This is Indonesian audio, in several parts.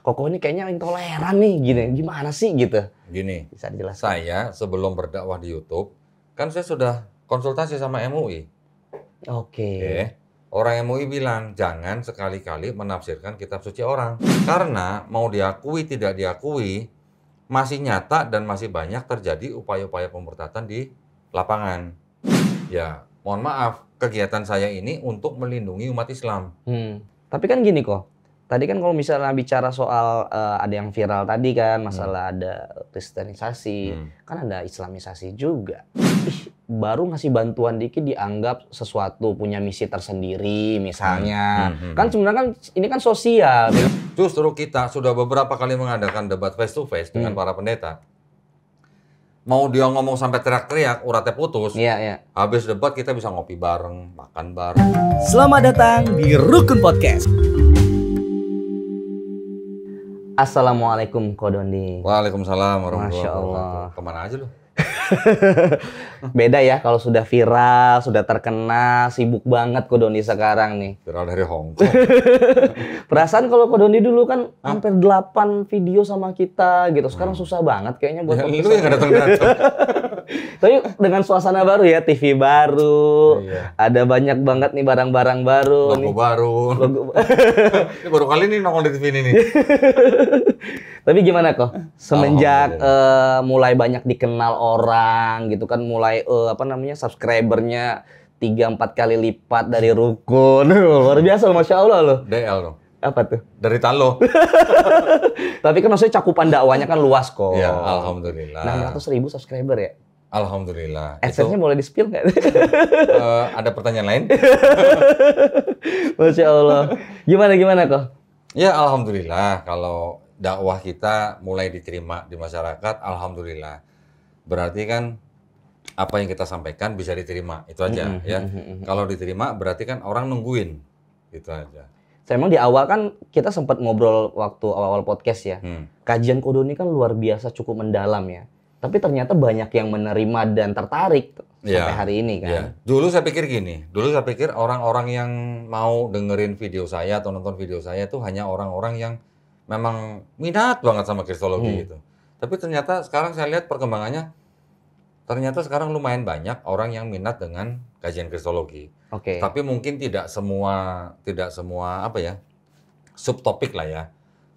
Koko ini kayaknya intoleran nih, gini. Gimana sih gitu? Gini, Bisa dijelaskan? saya sebelum berdakwah di YouTube, kan saya sudah konsultasi sama MUI. Oke. Orang MUI bilang, jangan sekali-kali menafsirkan kitab suci orang. Karena mau diakui tidak diakui, masih nyata dan masih banyak terjadi upaya-upaya pemurtadan di lapangan. Ya, mohon maaf, kegiatan saya ini untuk melindungi umat Islam. Tapi kan gini kok. Tadi kan kalau misalnya bicara soal ada yang viral tadi kan, masalah ada kristenisasi, kan ada islamisasi juga. Baru ngasih bantuan dikit dianggap sesuatu punya misi tersendiri misalnya. Kan sebenarnya kan ini kan sosial. Justru kita sudah beberapa kali mengadakan debat face to face dengan para pendeta. Mau dia ngomong sampai teriak-teriak, uratnya putus. Iya. Habis debat kita bisa ngopi bareng, makan bareng. Selamat datang di Rukun Podcast. Assalamualaikum Ko Doni. Waalaikumsalam warahmatullahi Masya Allah. wabarakatuh. Kemana aja lu? Beda ya kalau sudah viral, sudah terkenal, sibuk banget Ko Doni sekarang nih. Viral dari Hong Kong. Perasaan kalau Ko Doni dulu kan hampir 8 video sama kita gitu. Sekarang susah banget kayaknya buat Ya, podcast lu yang nggak datang-datang. Tapi dengan suasana baru ya, TV baru, Iya. ada banyak banget nih barang-barang baru. Logo baru. Ini baru kali nih nongol di TV ini nih. Tapi gimana kok? Semenjak mulai banyak dikenal orang gitu kan, mulai subscribernya 3-4 kali lipat dari Rukun. Luar biasa, Masya Allah loh. DL dong. Apa tuh? Dari Talo. Tapi kan maksudnya cakupan dakwanya kan luas kok. Ya, alhamdulillah. 600.000 subscriber ya? Alhamdulillah. AdSense-nya boleh di-spill nggak? Ada pertanyaan lain? Masya Allah. Gimana kok? Ya, alhamdulillah. Kalau dakwah kita mulai diterima di masyarakat, alhamdulillah. Berarti kan apa yang kita sampaikan bisa diterima, itu aja ya. Kalau diterima berarti kan orang nungguin, itu aja. Emang di awal kan kita sempat ngobrol waktu awal-awal podcast ya. Kajian Ko Doni kan luar biasa cukup mendalam ya. Tapi ternyata banyak yang menerima dan tertarik sampai hari ini kan. Ya. Dulu saya pikir gini, orang-orang yang mau dengerin video saya atau nonton video saya itu hanya orang-orang yang memang minat banget sama kristologi gitu. Tapi ternyata sekarang saya lihat perkembangannya, ternyata sekarang lumayan banyak orang yang minat dengan kajian kristologi. Oke. Tapi mungkin tidak semua subtopik lah ya.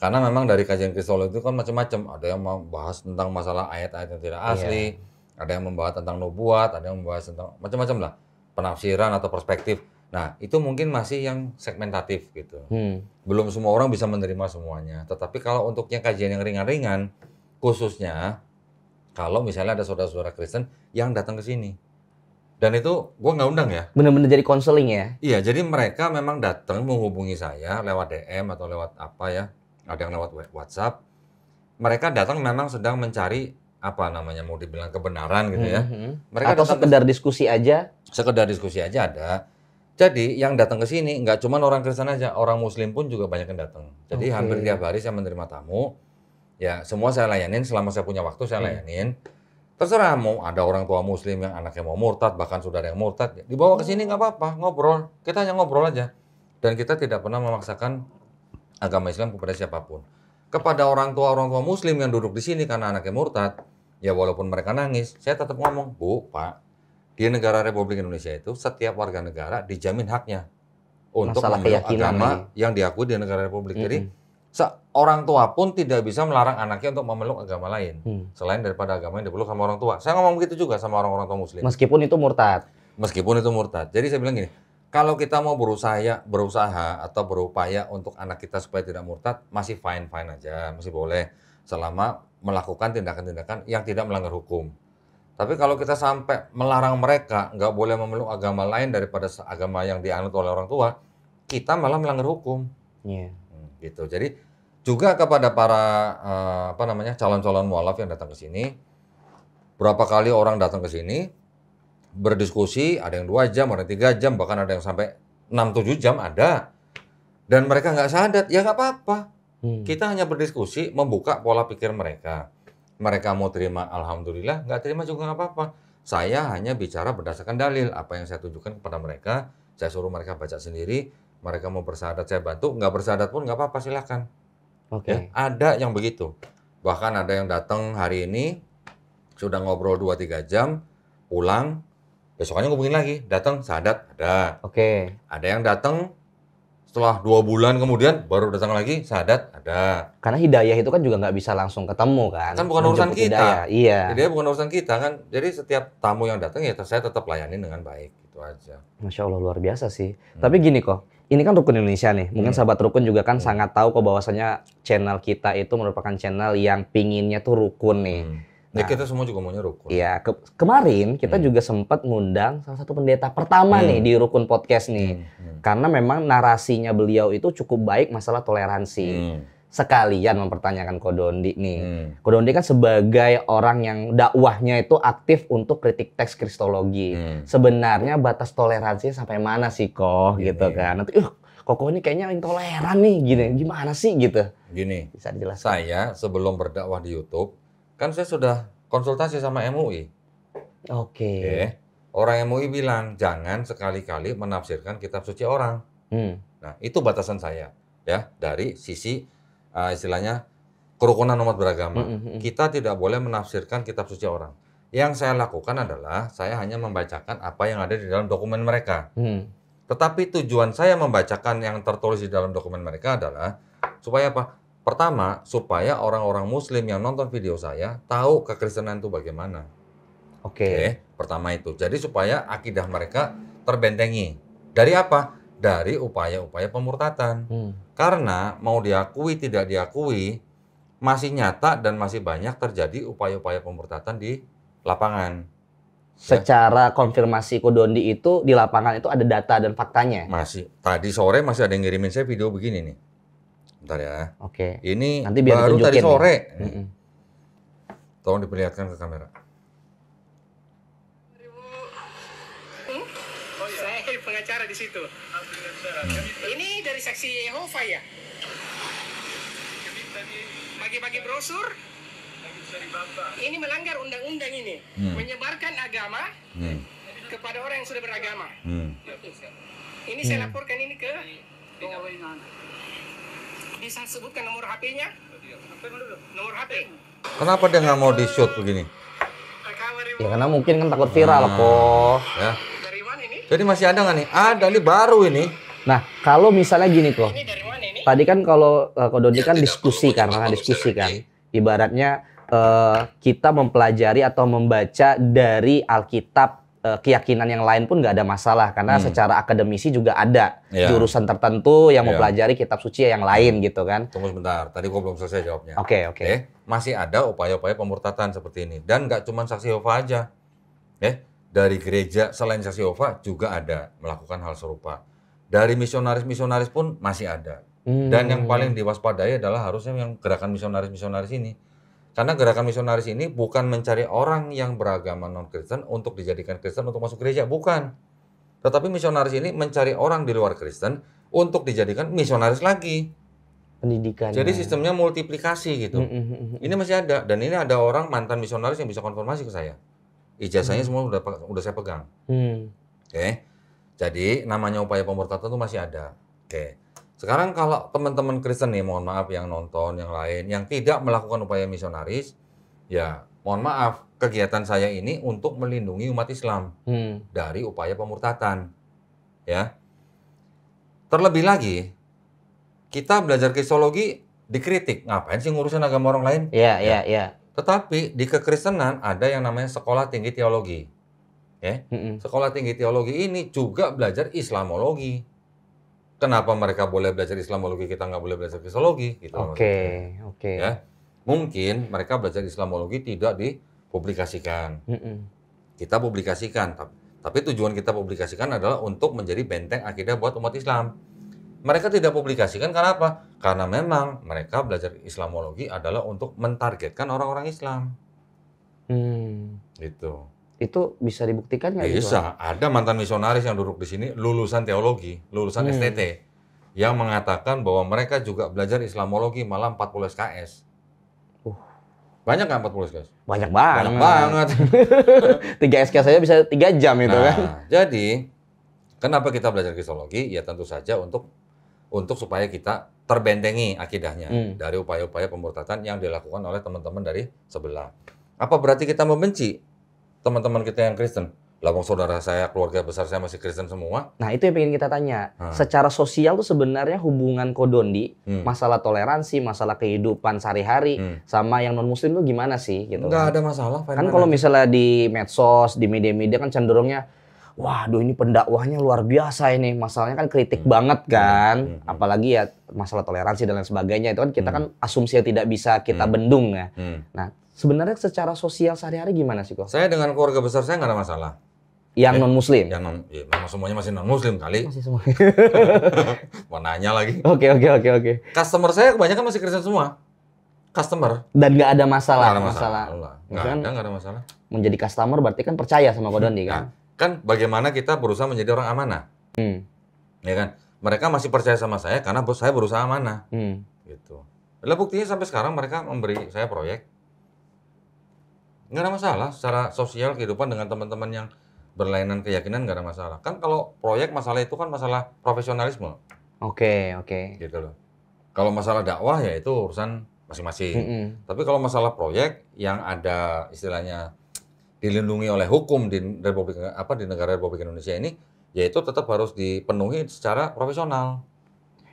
Karena memang dari kajian kristologi itu kan macam-macam. Ada yang membahas tentang masalah ayat-ayat yang tidak asli, ada yang membahas tentang nubuat, ada yang membahas tentang macam-macam lah, penafsiran atau perspektif. Nah, itu mungkin masih yang segmentatif gitu. Belum semua orang bisa menerima semuanya. Tetapi kalau untuk yang kajian yang ringan-ringan, khususnya kalau misalnya ada saudara-saudara Kristen yang datang ke sini. Dan itu gue nggak undang ya. Bener-bener jadi konseling ya? Iya, jadi mereka memang datang menghubungi saya lewat DM atau lewat apa ya. Ada yang lewat WhatsApp. Mereka datang memang sedang mencari mau dibilang kebenaran gitu ya. Mereka atau sekedar diskusi aja? Sekedar diskusi aja ada. Jadi yang datang ke sini nggak cuma orang Kristen aja, orang Muslim pun juga banyak yang datang. Jadi hampir tiap hari saya menerima tamu. Ya semua saya layanin, selama saya punya waktu saya layanin. Terserah mau ada orang tua Muslim yang anaknya mau murtad, bahkan sudah ada yang murtad, dibawa ke sini nggak apa-apa, ngobrol. Kita hanya ngobrol aja. Dan kita tidak pernah memaksakan agama Islam kepada siapapun. Kepada orang tua Muslim yang duduk di sini karena anaknya murtad, ya walaupun mereka nangis, saya tetap ngomong, Bu, Pak, di negara Republik Indonesia itu setiap warga negara dijamin haknya untuk memeluk agama yang diakui di negara Republik. Jadi orang tua pun tidak bisa melarang anaknya untuk memeluk agama lain selain daripada agama yang dipeluk sama orang tua. Saya ngomong begitu juga sama orang-orang tua Muslim. Meskipun itu murtad. Jadi saya bilang gini, kalau kita mau berusaha atau berupaya untuk anak kita supaya tidak murtad, masih fine aja, masih boleh selama melakukan tindakan-tindakan yang tidak melanggar hukum. Tapi kalau kita sampai melarang mereka nggak boleh memeluk agama lain daripada agama yang dianut oleh orang tua, kita malah melanggar hukum. Gitu. Jadi juga kepada para calon-calon mualaf yang datang ke sini, berapa kali orang datang ke sini berdiskusi, ada yang 2 jam, ada yang 3 jam, bahkan ada yang sampai 6-7 jam ada. Dan mereka nggak sadat, ya nggak apa-apa. Kita hanya berdiskusi, membuka pola pikir mereka. Mereka mau terima, alhamdulillah. Nggak terima juga nggak apa-apa. Saya hanya bicara berdasarkan dalil. Apa yang saya tunjukkan kepada mereka, saya suruh mereka baca sendiri. Mereka mau bersahadat, saya bantu. Nggak bersahadat pun nggak apa-apa, silakan. Oke. Ya, ada yang begitu. Bahkan ada yang datang hari ini sudah ngobrol 2-3 jam, pulang, besokannya ngubungin lagi, datang syahadat ada. Oke. Ada yang datang setelah 2 bulan kemudian baru datang lagi syahadat ada. Karena hidayah itu kan juga nggak bisa langsung ketemu kan. Kan bukan urusan Menjemput kita. hidayah. Iya. Jadi bukan urusan kita kan. Jadi setiap tamu yang datang ya saya tetap layani dengan baik, gitu aja. Masya Allah luar biasa sih. Tapi gini kok, ini kan Rukun Indonesia nih. Mungkin sahabat Rukun juga kan sangat tahu kok bahwasanya channel kita itu merupakan channel yang pinginnya tuh rukun nih. Ya kita semua juga maunya rukun. Iya, kemarin kita juga sempat ngundang salah satu pendeta pertama nih di Rukun Podcast nih. Karena memang narasinya beliau itu cukup baik masalah toleransi. Sekalian mempertanyakan Ko Dondi nih. Ko Dondi kan sebagai orang yang dakwahnya itu aktif untuk kritik teks kristologi. Sebenarnya batas toleransi sampai mana sih Ko gitu kan. Nanti Koko ini kayaknya intoleran nih gini. Gimana sih gitu? Gini, Bisa dijelaskan? saya sebelum berdakwah di YouTube kan saya sudah konsultasi sama MUI. Oke. Orang MUI bilang jangan sekali-kali menafsirkan kitab suci orang. Nah, itu batasan saya ya dari sisi istilahnya kerukunan umat beragama. Kita tidak boleh menafsirkan kitab suci orang. Yang saya lakukan adalah saya hanya membacakan apa yang ada di dalam dokumen mereka. Tetapi tujuan saya membacakan yang tertulis di dalam dokumen mereka adalah supaya apa? Pertama, supaya orang-orang muslim yang nonton video saya tahu kekristenan itu bagaimana. Oke, pertama itu. Jadi supaya akidah mereka terbentengi. Dari apa? Dari upaya-upaya pemurtatan. Karena mau diakui tidak diakui, masih nyata dan masih banyak terjadi upaya-upaya pemurtatan di lapangan. Secara konfirmasi Ko Dondi itu di lapangan itu ada data dan faktanya. Masih. Tadi sore masih ada yang ngirimin saya video begini nih. Bentar ya. Oke. Ini Nanti biar baru tadi ditunjukin sore. nih. Tolong diperlihatkan ke kamera. Saya pengacara di situ. Ini dari saksi Yehova ya? Bagi-bagi brosur. Ini melanggar undang-undang ini. Menyebarkan agama kepada orang yang sudah beragama. Ini saya laporkan ini ke... Bisa sebutkan nomor HP-nya? Nomor HP. Kenapa dia nggak mau di-shoot begini? Ya karena mungkin kan takut viral kok. Ya. Dari mana ini? Jadi masih ada nggak nih? Ada, ini baru ini. Nah kalau misalnya gini kok, Ini dari mana ini? tadi kan kalau Ko Dondi kan diskusi kan, ibaratnya kita mempelajari atau membaca dari Alkitab, keyakinan yang lain pun nggak ada masalah karena secara akademisi juga ada jurusan tertentu yang mempelajari kitab suci yang lain gitu kan. Tunggu sebentar, tadi gua belum selesai jawabnya. Oke. Masih ada upaya-upaya pemurtatan seperti ini. Dan nggak cuma saksi Yehova aja. Dari gereja selain saksi Yehova juga ada melakukan hal serupa. Dari misionaris-misionaris pun masih ada. Dan yang paling diwaspadai adalah harusnya yang gerakan misionaris-misionaris ini. Karena gerakan misionaris ini bukan mencari orang yang beragama non-Kristen untuk dijadikan Kristen untuk masuk gereja, bukan. Tetapi misionaris ini mencari orang di luar Kristen untuk dijadikan misionaris lagi. Pendidikan. Jadi sistemnya multiplikasi gitu. Ini masih ada, dan ini ada orang mantan misionaris yang bisa konfirmasi ke saya. Ijazahnya semua udah saya pegang. Jadi namanya upaya pemurtatan itu masih ada. Sekarang kalau teman-teman Kristen nih, mohon maaf yang nonton, yang lain, yang tidak melakukan upaya misionaris, ya mohon maaf, kegiatan saya ini untuk melindungi umat Islam dari upaya pemurtatan. Ya. Terlebih lagi, kita belajar kristologi dikritik, ngapain sih ngurusin agama orang lain? Iya. Tetapi di kekristenan ada yang namanya sekolah tinggi teologi. Sekolah tinggi teologi ini juga belajar Islamologi. Kenapa mereka boleh belajar Islamologi, kita nggak boleh belajar kristologi? Gitu Oke. Ya. Mungkin mereka belajar Islamologi tidak dipublikasikan. Kita publikasikan, tapi tujuan kita publikasikan adalah untuk menjadi benteng akidah buat umat Islam. Mereka tidak publikasikan karena apa? Karena memang mereka belajar Islamologi adalah untuk mentargetkan orang-orang Islam. Gitu. Itu bisa dibuktikan nggak? Bisa. Ada mantan misionaris yang duduk di sini lulusan teologi, lulusan STT, yang mengatakan bahwa mereka juga belajar Islamologi malah 40 SKS. Banyak nggak 40 SKS? Banyak banget. Banyak banget. 3 SK saya bisa 3 jam itu kan. Jadi kenapa kita belajar kristologi? Ya tentu saja untuk supaya kita terbentengi akidahnya dari upaya-upaya pemurtadan yang dilakukan oleh teman-teman dari sebelah. Apa berarti kita membenci teman-teman kita yang Kristen? Lah wong saudara saya, keluarga besar saya masih Kristen semua. Nah, itu yang pengen kita tanya. Secara sosial tuh sebenarnya hubungan Kodondi, masalah toleransi, masalah kehidupan sehari-hari sama yang non-muslim tuh gimana sih gitu? Nggak ada masalah. Kan kalau misalnya di medsos, di media-media kan cenderungnya waduh ini pendakwahnya luar biasa ini. Masalahnya kan kritik banget kan. Apalagi ya masalah toleransi dan lain sebagainya. Itu kan kita kan asumsi yang tidak bisa kita bendung ya. Nah, sebenarnya secara sosial sehari-hari gimana sih kok? Saya dengan keluarga besar saya nggak ada masalah. Yang non-muslim? Yang memang semuanya masih non-muslim kali. Masih semua. Mau nanya lagi. Oke. Customer saya kebanyakan masih Kristen semua. Customer. Dan nggak ada masalah. Nggak ada masalah. Nggak ada masalah. Menjadi customer berarti kan percaya sama Kodondi kan? Kan bagaimana kita berusaha menjadi orang amanah. Ya kan? Mereka masih percaya sama saya karena saya berusaha amanah. Gitu. Lah buktinya sampai sekarang mereka memberi saya proyek. Nggak ada masalah secara sosial kehidupan dengan teman-teman yang berlainan keyakinan nggak ada masalah. Kan kalau proyek masalah itu kan masalah profesionalisme. Oke. Gitu loh. Kalau masalah dakwah ya itu urusan masing-masing. Tapi kalau masalah proyek yang ada istilahnya dilindungi oleh hukum di negara Republik Indonesia ini, yaitu tetap harus dipenuhi secara profesional.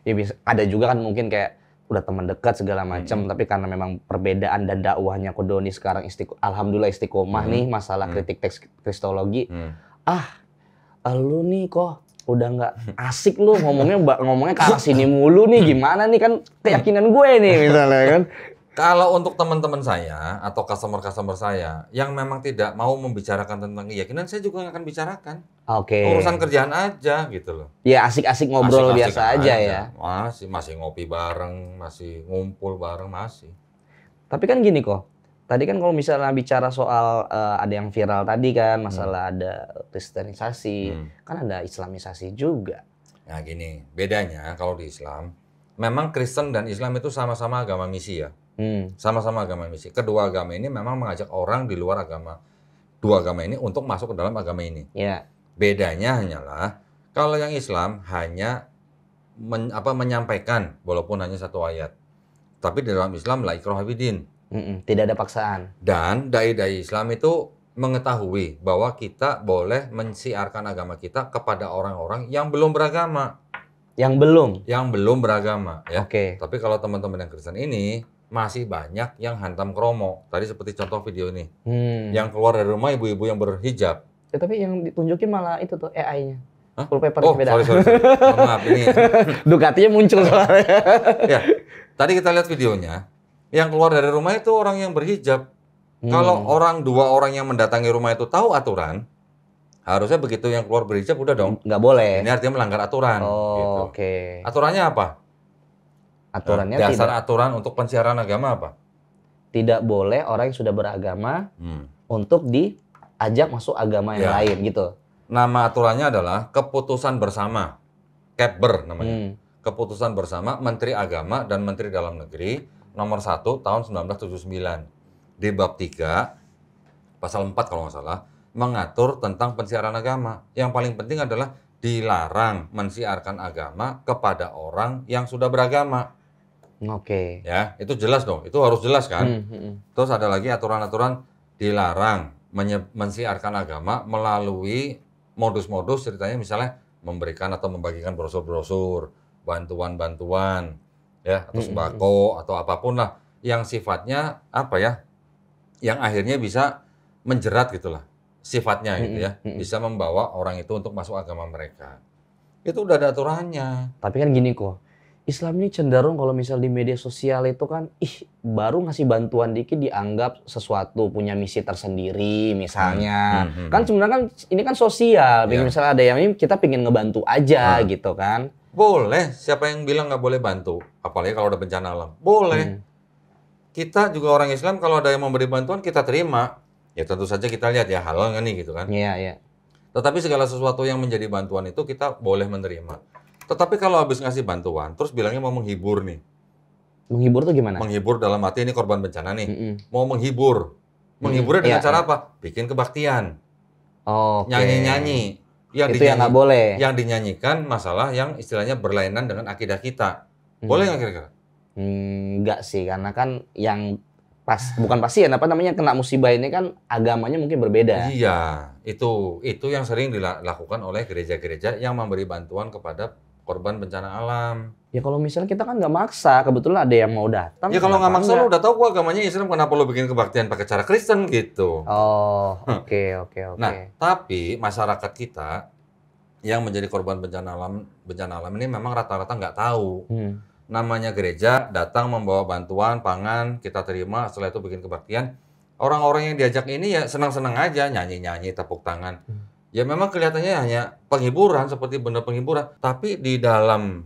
Ya bisa, ada juga kan mungkin kayak udah teman dekat segala macam, tapi karena memang perbedaan dan dakwahnya Kodondi sekarang alhamdulillah istiqomah nih masalah kritik teks kristologi. Lu nih kok udah nggak asik lu ngomongnya ke arah sini mulu nih, gimana nih kan keyakinan gue nih misalnya kan. Kalau untuk teman-teman saya atau customer-customer saya yang memang tidak mau membicarakan tentang keyakinan, saya juga nggak akan bicarakan. Oke. Urusan kerjaan aja gitu loh. Ya asik-asik ngobrol biasa aja ya. Masih ngopi bareng, masih ngumpul bareng, masih. Tapi kan gini kok, tadi kan kalau misalnya bicara soal ada yang viral tadi kan, masalah ada kristenisasi, kan ada islamisasi juga. Nah gini, bedanya kalau di Islam, memang Kristen dan Islam itu sama-sama agama misi ya. Sama-sama agama misi. Kedua agama ini memang mengajak orang di luar dua agama ini untuk masuk ke dalam agama ini. Yeah. Bedanya hanyalah kalau yang Islam hanya menyampaikan walaupun hanya satu ayat. Tapi di dalam Islam la ikraha fid-din. Tidak ada paksaan. Dan dai-dai Islam itu mengetahui bahwa kita boleh mensiarkan agama kita kepada orang-orang yang belum beragama. Yang belum beragama ya. Oke. Tapi kalau teman-teman yang Kristen ini masih banyak yang hantam kromo. Tadi seperti contoh video ini. Yang keluar dari rumah ibu-ibu yang berhijab. Ya, tapi yang ditunjukin malah itu tuh AI-nya. Wallpaper sorry. Maaf ini. Ducatinya muncul soalnya. Ya, tadi kita lihat videonya. Yang keluar dari rumah itu orang yang berhijab. Kalau dua orang yang mendatangi rumah itu tahu aturan, harusnya begitu yang keluar berhijab udah dong. Nggak boleh. Ini artinya melanggar aturan. Gitu. Oke. Aturannya apa? Aturannya dasar aturan untuk pensiaran agama apa? Tidak boleh orang yang sudah beragama untuk diajak masuk agama yang lain gitu. Nama aturannya adalah keputusan bersama, Kepber namanya. Keputusan bersama Menteri Agama dan Menteri Dalam Negeri nomor 1 tahun 1979. Di bab 3 pasal 4 kalau nggak salah mengatur tentang pensiaran agama. Yang paling penting adalah dilarang mensiarkan agama kepada orang yang sudah beragama. Oke. Ya, itu jelas dong. Itu harus jelas kan. Terus ada lagi aturan-aturan dilarang mensiarkan agama melalui modus-modus ceritanya misalnya memberikan atau membagikan brosur-brosur, bantuan-bantuan, ya atau sembako atau apapun lah yang sifatnya apa ya? Yang akhirnya bisa menjerat gitulah sifatnya gitu ya. Bisa membawa orang itu untuk masuk agama mereka. Itu udah ada aturannya. Tapi kan gini kok. Islam ini cenderung kalau misal di media sosial itu kan, baru ngasih bantuan dikit dianggap sesuatu punya misi tersendiri misalnya. Kan sebenarnya kan ini kan sosial, misalnya ada yang ini kita pengen ngebantu aja gitu kan. Boleh, siapa yang bilang nggak boleh bantu? Apalagi kalau ada bencana alam. Boleh. Kita juga orang Islam kalau ada yang memberi bantuan kita terima. Ya tentu saja kita lihat ya halal nggak nih gitu kan. Iya. Tetapi segala sesuatu yang menjadi bantuan itu kita boleh menerima. Tetapi kalau habis ngasih bantuan, terus bilangnya mau menghibur nih. Menghibur tuh gimana? Menghibur dalam arti ini korban bencana nih. Mau menghibur. Menghiburnya dengan cara apa? Bikin kebaktian. Nyanyi-nyanyi. Itu yang nggak boleh. Yang dinyanyikan masalah yang istilahnya berlainan dengan akidah kita. Boleh nggak kira-kira? Enggak sih, karena kan yang bukan pasien, apa namanya, kena musibah ini kan agamanya mungkin berbeda. Iya, itu yang sering dilakukan oleh gereja-gereja yang memberi bantuan kepada korban bencana alam. Ya kalau misalnya kita kan nggak maksa, kebetulan ada yang mau datang. Ya kalau nggak maksa lo udah tahu gua agamanya Islam, kenapa lo bikin kebaktian pakai cara Kristen gitu? Oh, oke. Nah, tapi masyarakat kita yang menjadi korban bencana alam ini memang rata-rata nggak tahu. Namanya gereja, datang membawa bantuan, pangan, kita terima, setelah itu bikin kebaktian. Orang-orang yang diajak ini ya senang-senang aja, nyanyi-nyanyi, tepuk tangan. Ya memang kelihatannya hanya penghiburan, seperti benar penghiburan. Tapi di dalam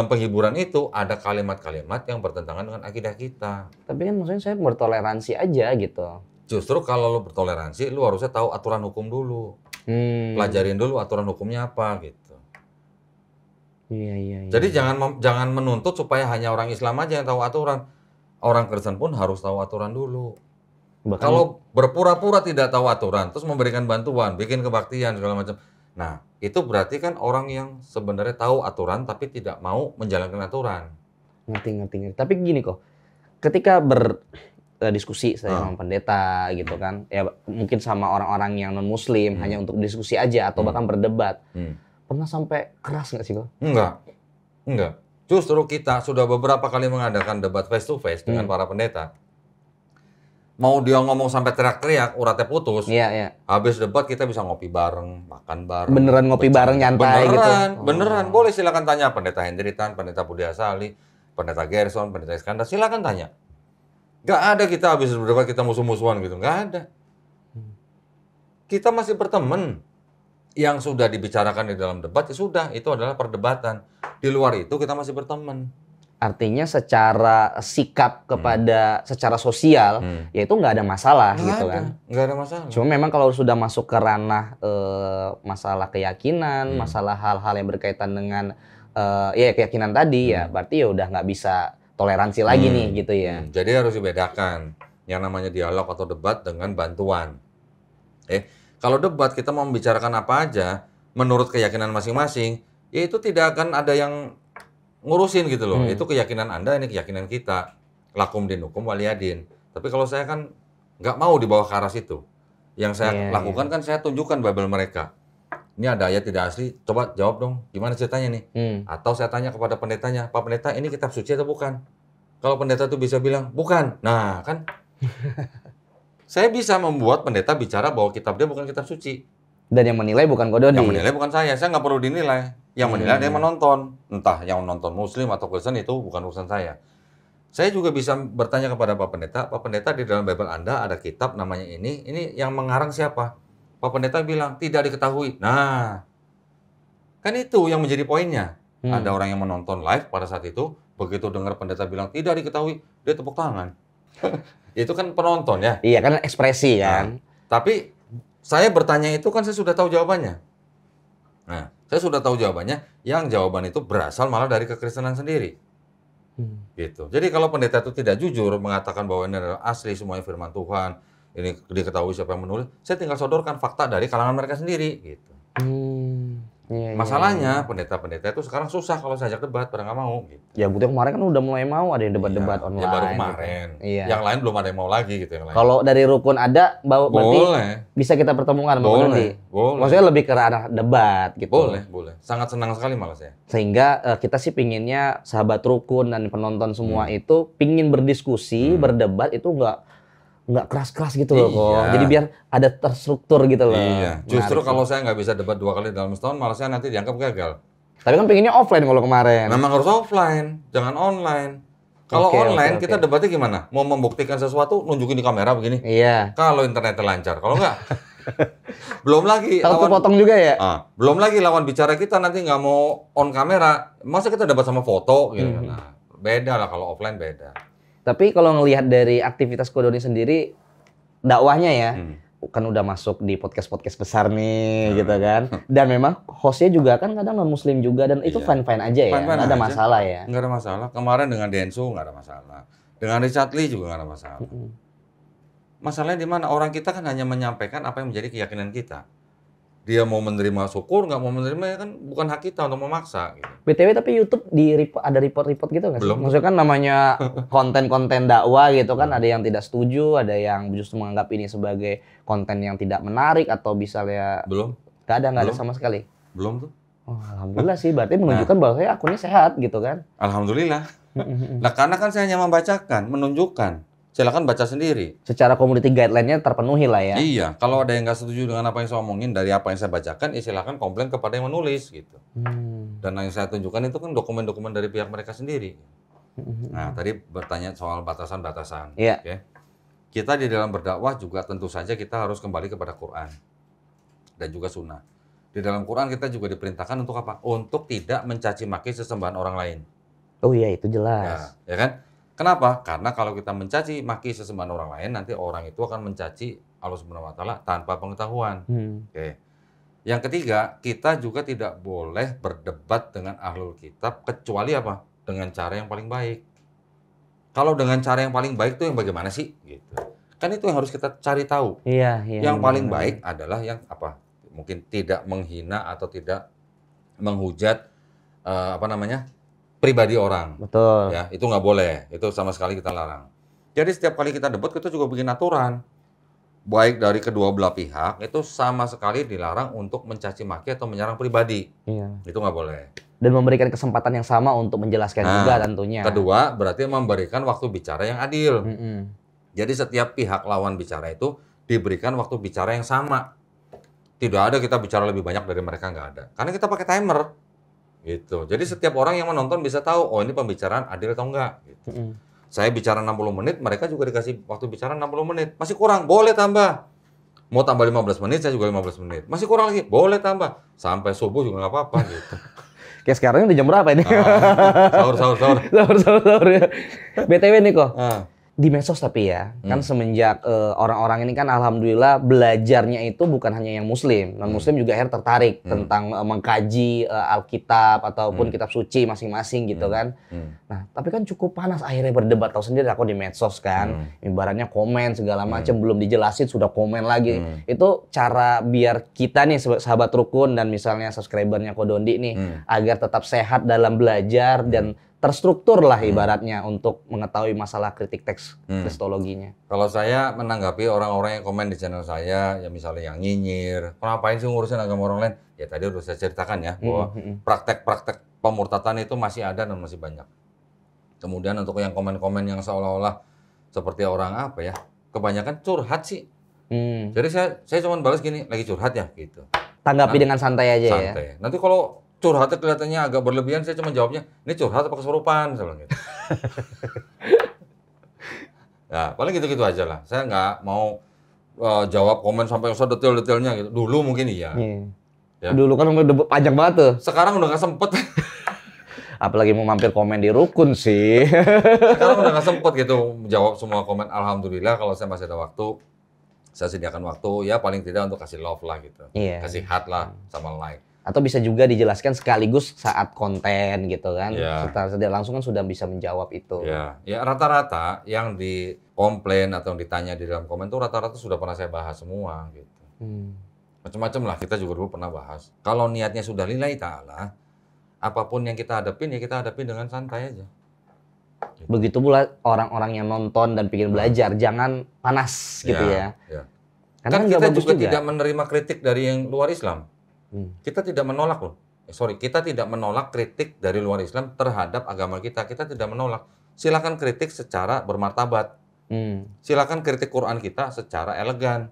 penghiburan itu ada kalimat-kalimat yang bertentangan dengan akidah kita. Tapi kan maksudnya saya bertoleransi aja gitu. Justru kalau lo bertoleransi, lo harusnya tahu aturan hukum dulu. Pelajarin dulu aturan hukumnya apa gitu. Iya. Jadi jangan menuntut supaya hanya orang Islam aja yang tahu aturan. Orang Kristen pun harus tahu aturan dulu. Kalau berpura-pura tidak tahu aturan, terus memberikan bantuan, bikin kebaktian segala macam. Nah, itu berarti kan orang yang sebenarnya tahu aturan tapi tidak mau menjalankan aturan. Ngerti. Tapi gini kok, ketika berdiskusi saya sama pendeta gitu kan, ya mungkin sama orang-orang yang non-muslim hanya untuk diskusi aja atau bahkan berdebat. Pernah sampai keras nggak sih kok? Enggak. Justru kita sudah beberapa kali mengadakan debat face to face dengan para pendeta. Mau dia ngomong sampai teriak-teriak, uratnya putus. Iya. Habis debat kita bisa ngopi bareng, makan bareng. Beneran ngopi bareng nyantai gitu? Beneran. Boleh silakan tanya Pendeta Hendritan, Pendeta Budi Asali, Pendeta Gerson, Pendeta Iskandar. Silakan tanya. Nggak ada kita habis berdebat kita musuh-musuhan gitu. Nggak ada. Kita masih berteman. Yang sudah dibicarakan di dalam debat ya sudah, itu adalah perdebatan. Di luar itu kita masih berteman. Artinya secara sikap kepada secara sosial ya itu nggak ada masalah kan? Nggak ada masalah. Cuma memang kalau sudah masuk ke ranah masalah keyakinan, masalah hal-hal yang berkaitan dengan ya keyakinan tadi ya berarti ya udah nggak bisa toleransi lagi nih gitu ya. Jadi harus dibedakan yang namanya dialog atau debat dengan bantuan. Kalau debat kita mau membicarakan apa aja menurut keyakinan masing-masing, ya itu tidak akan ada yang ngurusin gitu loh. Itu keyakinan Anda, ini keyakinan kita. Lakum dinukum waliyadin. Tapi kalau saya kan nggak mau dibawa ke arah situ. Yang saya lakukan kan saya tunjukkan Bible mereka. Ini ada ayat tidak asli, coba jawab dong, gimana ceritanya nih? Atau saya tanya kepada pendetanya, Pak Pendeta ini kitab suci atau bukan? Kalau pendeta itu bisa bilang, bukan. Nah kan, saya bisa membuat pendeta bicara bahwa kitab dia bukan kitab suci. Dan yang menilai bukan Kododi. Yang menilai bukan saya nggak perlu dinilai. Yang menilai dia menonton. Entah yang nonton Muslim atau Kristen itu bukan urusan saya. Saya juga bisa bertanya kepada Pak Pendeta di dalam Bible Anda ada kitab namanya ini yang mengarang siapa? Pak Pendeta bilang tidak diketahui. Nah, kan itu yang menjadi poinnya. Ada orang yang menonton live pada saat itu, begitu dengar pendeta bilang tidak diketahui, dia tepuk tangan. Itu kan penonton ya. Iya kan ekspresi kan. Tapi saya bertanya itu kan saya sudah tahu jawabannya. Nah, saya sudah tahu jawabannya. Yang jawaban itu berasal malah dari kekristenan sendiri. Gitu. Jadi kalau pendeta itu tidak jujur mengatakan bahwa ini adalah asli semuanya firman Tuhan, ini diketahui siapa yang menulis, saya tinggal sodorkan fakta dari kalangan mereka sendiri. Gitu. Masalahnya pendeta-pendeta itu sekarang susah kalau saya ajak debat, pada nggak mau. Gitu. Ya buktinya kemarin kan udah mulai mau ada yang debat-debat online. Ya baru kemarin. Gitu. Yang lain belum ada yang mau lagi gitu yang lain. Kalau dari rukun ada, berarti bisa kita pertemukan. Boleh. Maksudnya lebih ke arah debat gitu. Boleh. Sangat senang sekali malah saya. Sehingga kita sih pinginnya sahabat rukun dan penonton semua itu pingin berdiskusi, berdebat itu nggak keras-keras gitu loh kok. Jadi biar ada terstruktur gitu loh. Iya. Justru kalau saya nggak bisa debat 2 kali dalam setahun, malah saya nanti dianggap gagal. Tapi kan pengennya offline kalau kemarin. Memang harus offline, jangan online. Kalau online kita debatnya gimana? Mau membuktikan sesuatu, nunjukin di kamera begini. Iya. Kalau internetnya lancar, kalau nggak, belum lagi. Kalau kepotong juga ya. Belum lagi lawan bicara kita nanti nggak mau on kamera. Masa kita debat sama foto gitu. Nah, beda lah kalau offline beda. Tapi kalau ngelihat dari aktivitas Kodoni sendiri, dakwahnya ya, kan udah masuk di podcast-podcast besar nih, gitu kan. Dan memang hostnya juga kan kadang non-muslim juga, dan itu fine-fine aja ya, nggak ada masalah ya. Nggak ada masalah. Kemarin dengan Densu nggak ada masalah. Dengan Richard Lee juga nggak ada masalah. Masalahnya di mana? Orang kita kan hanya menyampaikan apa yang menjadi keyakinan kita. Dia mau menerima syukur, nggak mau menerima ya kan bukan hak kita untuk memaksa. Gitu. BTW tapi YouTube ada report-report gitu nggak sih? Belum. Maksudnya kan namanya konten-konten dakwah gitu kan, ada yang tidak setuju, ada yang justru menganggap ini sebagai konten yang tidak menarik atau misalnya Belum. nggak ada sama sekali. Belum tuh. Oh, alhamdulillah sih, berarti menunjukkan bahwa saya akunnya sehat gitu kan? Alhamdulillah. Nah karena kan saya hanya membacakan, menunjukkan. Silakan baca sendiri. Secara community guideline-nya terpenuhi lah ya. Iya, kalau ada yang nggak setuju dengan apa yang saya omongin dari apa yang saya bacakan, ya silakan komplain kepada yang menulis gitu. Dan yang saya tunjukkan itu kan dokumen-dokumen dari pihak mereka sendiri. Nah, tadi bertanya soal batasan-batasan. Iya. Oke. Kita di dalam berdakwah juga tentu saja kita harus kembali kepada Quran dan juga Sunnah. Di dalam Quran kita juga diperintahkan untuk apa? Untuk tidak mencaci maki sesembahan orang lain. Oh iya, itu jelas. Ya kan? Kenapa? Karena kalau kita mencaci maki sesembahan orang lain, nanti orang itu akan mencaci Allah Subhanahu wa taala tanpa pengetahuan. Oke. Yang ketiga, kita juga tidak boleh berdebat dengan ahlul kitab kecuali apa? Dengan cara yang paling baik. Kalau dengan cara yang paling baik itu yang bagaimana sih? Gitu. Kan itu yang harus kita cari tahu. Iya. Yang paling baik adalah yang apa? Mungkin tidak menghina atau tidak menghujat pribadi orang. Betul. Ya, itu nggak boleh. Itu sama sekali kita larang. Jadi setiap kali kita debat, kita juga bikin aturan. Baik dari kedua belah pihak, itu sama sekali dilarang untuk mencaci maki atau menyerang pribadi. Iya. Itu nggak boleh. Dan memberikan kesempatan yang sama untuk menjelaskan juga tentunya. Kedua, berarti memberikan waktu bicara yang adil. Jadi setiap pihak lawan bicara itu diberikan waktu bicara yang sama. Tidak ada kita bicara lebih banyak dari mereka, nggak ada. Karena kita pakai timer. Gitu. Jadi setiap orang yang menonton bisa tahu, oh ini pembicaraan adil atau enggak. Gitu. Saya bicara 60 menit, mereka juga dikasih waktu bicara 60 menit. Masih kurang, boleh tambah. Mau tambah 15 menit, saya juga 15 menit. Masih kurang lagi, boleh tambah. Sampai subuh juga nggak apa-apa. Gitu. Kayak sekarang udah jam berapa ini? Sahur ya. BTW nih kok. Di medsos tapi ya, kan semenjak orang-orang ini kan alhamdulillah belajarnya itu bukan hanya yang muslim, non-muslim juga akhirnya tertarik tentang mengkaji Alkitab ataupun kitab suci masing-masing gitu kan. Nah, tapi kan cukup panas akhirnya berdebat, tahu sendiri aku di medsos kan, ibaratnya komen segala macam belum dijelasin sudah komen lagi. Itu cara biar kita nih sahabat rukun dan misalnya subscribernya Kodondi nih agar tetap sehat dalam belajar dan terstruktur lah ibaratnya untuk mengetahui masalah kritik teks kristologinya. Kalau saya menanggapi orang-orang yang komen di channel saya, ya misalnya yang nyinyir, ngapain sih ngurusin agama orang lain? Ya tadi udah saya ceritakan ya, bahwa praktek-praktek pemurtatan itu masih ada dan masih banyak. Kemudian untuk yang komen-komen yang seolah-olah seperti orang apa ya, kebanyakan curhat sih. Jadi saya cuma balas gini, lagi curhat ya gitu. Tanggapi dengan santai aja ya. Santai. Nanti kalau curhatnya kelihatannya agak berlebihan, saya cuma jawabnya, ini curhat apa kesurupan? Saya bilang gitu. Ya, paling gitu-gitu aja lah. Saya nggak mau jawab komen sampai sedetail-detailnya gitu. Dulu mungkin iya. Ya. Dulu kan udah panjang banget tuh. Sekarang udah nggak sempet. Apalagi mau mampir komen di rukun sih. Sekarang udah nggak sempet gitu jawab semua komen. Alhamdulillah kalau saya masih ada waktu, saya sediakan waktu ya paling tidak untuk kasih love lah gitu. Kasih heart lah sama like. Atau bisa juga dijelaskan sekaligus saat konten gitu kan. Setelah langsung kan sudah bisa menjawab itu. Ya rata-rata yang dikomplain atau yang ditanya di dalam komen tuh rata-rata sudah pernah saya bahas semua gitu. Macam-macam lah kita juga dulu pernah bahas. Kalau niatnya sudah lillahi ta'ala, apapun yang kita hadapin ya kita hadapin dengan santai aja. Gitu. Begitu pula orang-orang yang nonton dan pengen belajar, jangan panas gitu ya. Karena kan kita juga tidak menerima kritik dari yang luar Islam. Kita tidak menolak loh. Kita tidak menolak kritik dari luar Islam terhadap agama kita. Kita tidak menolak. Silakan kritik secara bermartabat. Silakan kritik Quran kita secara elegan.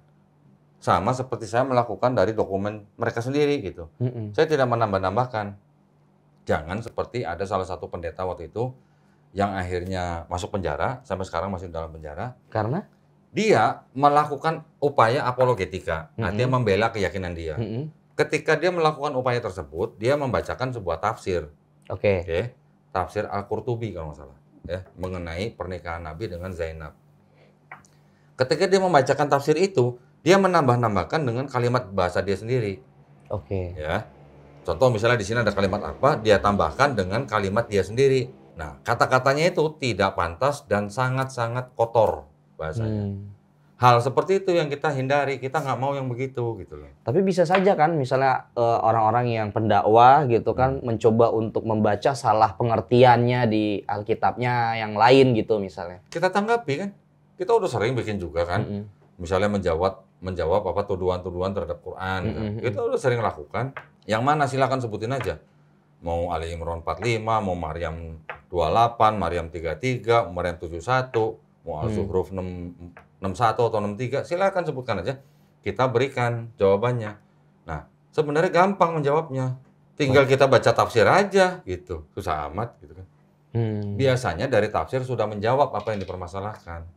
Sama seperti saya melakukan dari dokumen mereka sendiri gitu. Saya tidak menambah-nambahkan. Jangan seperti ada salah satu pendeta waktu itu yang akhirnya masuk penjara, sampai sekarang masih dalam penjara. Karena? Dia melakukan upaya apologetika, artinya membela keyakinan dia. Ketika dia melakukan upaya tersebut, dia membacakan sebuah tafsir. Oke. Tafsir Al-Qurtubi kalau nggak salah, ya, mengenai pernikahan Nabi dengan Zainab. Ketika dia membacakan tafsir itu, dia menambah-nambahkan dengan kalimat bahasa dia sendiri. Ya. Contoh misalnya di sini ada kalimat apa, dia tambahkan dengan kalimat dia sendiri. Nah, kata-katanya itu tidak pantas dan sangat-sangat kotor bahasanya. hal seperti itu yang kita hindari, kita nggak mau yang begitu gitu loh. Tapi bisa saja kan misalnya orang-orang yang pendakwah gitu kan mencoba untuk membaca salah pengertiannya di Alkitabnya yang lain gitu misalnya. Kita tanggapi kan, kita udah sering bikin juga kan, misalnya menjawab apa tuduhan-tuduhan terhadap Quran, gitu. Kita udah sering lakukan. Yang mana silakan sebutin aja. Mau Ali Imran 45, mau Maryam 28, Maryam 33, Maryam 71, mau Al-Zuhruf 61 atau 63, silakan sebutkan aja. Kita berikan jawabannya. Nah, sebenarnya gampang menjawabnya. Tinggal kita baca tafsir aja gitu. Susah amat gitu kan. Biasanya dari tafsir sudah menjawab apa yang dipermasalahkan.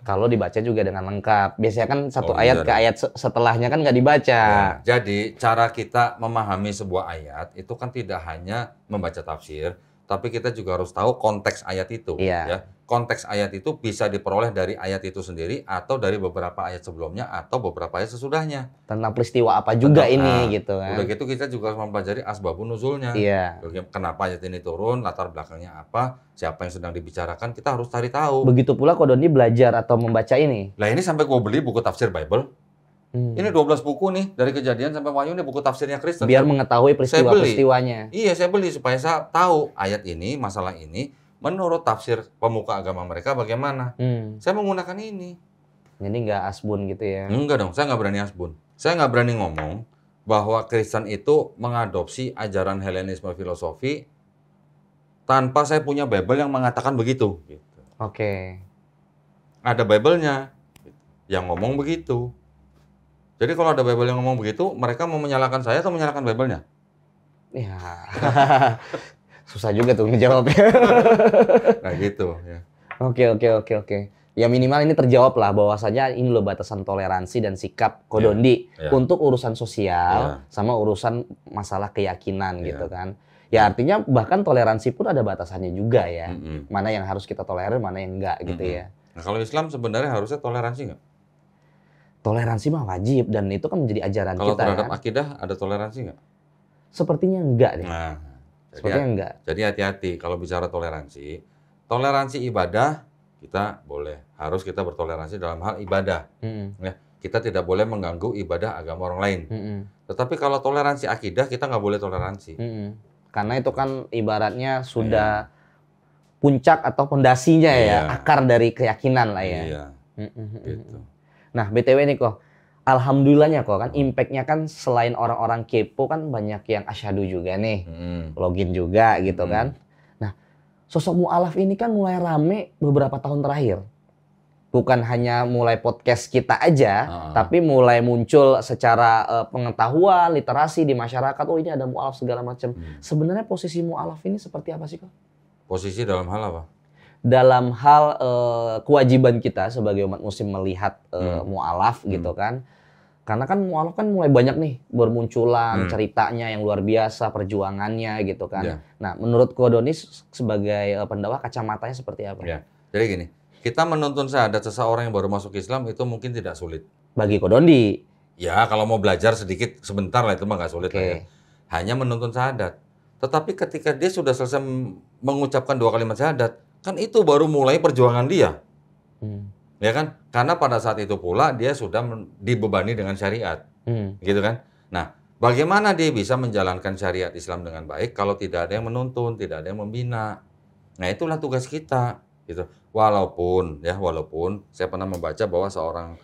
Kalau dibaca juga dengan lengkap. Biasanya kan satu ayat ke ayat setelahnya kan nggak dibaca. Ya, jadi cara kita memahami sebuah ayat itu kan tidak hanya membaca tafsir, tapi kita juga harus tahu konteks ayat itu. Ya. Konteks ayat itu bisa diperoleh dari ayat itu sendiri atau dari beberapa ayat sebelumnya atau beberapa ayat sesudahnya. Tentang peristiwa apa juga ini gitu kan. Udah gitu kita juga harus mempelajari asbabun nuzulnya. Iya. Kenapa ayat ini turun, latar belakangnya apa, siapa yang sedang dibicarakan, kita harus cari tahu. Begitu pula Kodoni belajar atau membaca ini. Lah ini sampai gue beli buku tafsir Bible. Ini 12 buku nih, dari Kejadian sampai Wahyu, ini buku tafsirnya Kristen. Biar mengetahui peristiwa-peristiwanya. Iya, saya beli supaya saya tahu ayat ini, masalah ini, menurut tafsir pemuka agama mereka bagaimana. Saya menggunakan ini. Jadi nggak asbun gitu ya? Enggak dong, saya nggak berani asbun. Saya nggak berani ngomong bahwa Kristen itu mengadopsi ajaran Helenisme filosofi tanpa saya punya Bible yang mengatakan begitu. Gitu. Oke. Ada Bible-nya yang ngomong begitu. Jadi kalau ada Bible yang ngomong begitu, mereka mau menyalahkan saya atau menyalahkan Bible-nya? Ya, susah juga tuh ngejawabnya. Nah gitu. Ya. Oke. Ya minimal ini terjawab lah bahwasanya ini loh batasan toleransi dan sikap Kodondi untuk urusan sosial sama urusan masalah keyakinan gitu kan. Ya artinya bahkan toleransi pun ada batasannya juga ya. Mana yang harus kita tolerir, mana yang enggak gitu ya. Nah kalau Islam sebenarnya harusnya toleransi nggak? Toleransi mah wajib dan itu kan menjadi ajaran kalau kita. Kalau terhadap kan? akidah ada toleransi nggak? Sepertinya enggak deh. Nah, sepertinya enggak. Jadi hati-hati kalau bicara toleransi. Toleransi ibadah kita boleh, harus kita bertoleransi dalam hal ibadah. Ya, kita tidak boleh mengganggu ibadah agama orang lain. Tetapi kalau toleransi akidah kita nggak boleh toleransi. Karena itu kan ibaratnya sudah puncak atau pondasinya ya, akar dari keyakinan lah ya. Iya. Gitu. Nah, BTW nih kok, alhamdulillahnya kok kan impactnya kan selain orang-orang kepo kan banyak yang asyhadu juga nih, login juga gitu kan. Nah, sosok mu'alaf ini kan mulai rame beberapa tahun terakhir. Bukan hanya mulai podcast kita aja, tapi mulai muncul secara pengetahuan, literasi di masyarakat. Oh ini ada mu'alaf segala macam. Sebenarnya posisi mu'alaf ini seperti apa sih kok? Posisi dalam hal apa? Dalam hal kewajiban kita sebagai umat muslim melihat mu'alaf gitu kan. Karena kan mu'alaf kan mulai banyak nih bermunculan ceritanya yang luar biasa, perjuangannya gitu kan. Nah, menurut Kodoni sebagai pendakwah kacamatanya seperti apa? Ya. Jadi gini, kita menuntun syahadat seseorang yang baru masuk Islam itu mungkin tidak sulit. Bagi Kodoni? Ya, kalau mau belajar sedikit sebentar lah itu mah nggak sulit lah ya. Hanya menuntun syahadat. Tetapi ketika dia sudah selesai mengucapkan 2 kalimat syahadat, kan itu baru mulai perjuangan dia. Ya kan? Karena pada saat itu pula dia sudah dibebani dengan syariat. Gitu kan? Nah, bagaimana dia bisa menjalankan syariat Islam dengan baik kalau tidak ada yang menuntun, tidak ada yang membina. Nah, itulah tugas kita gitu. Walaupun saya pernah membaca bahwa seorang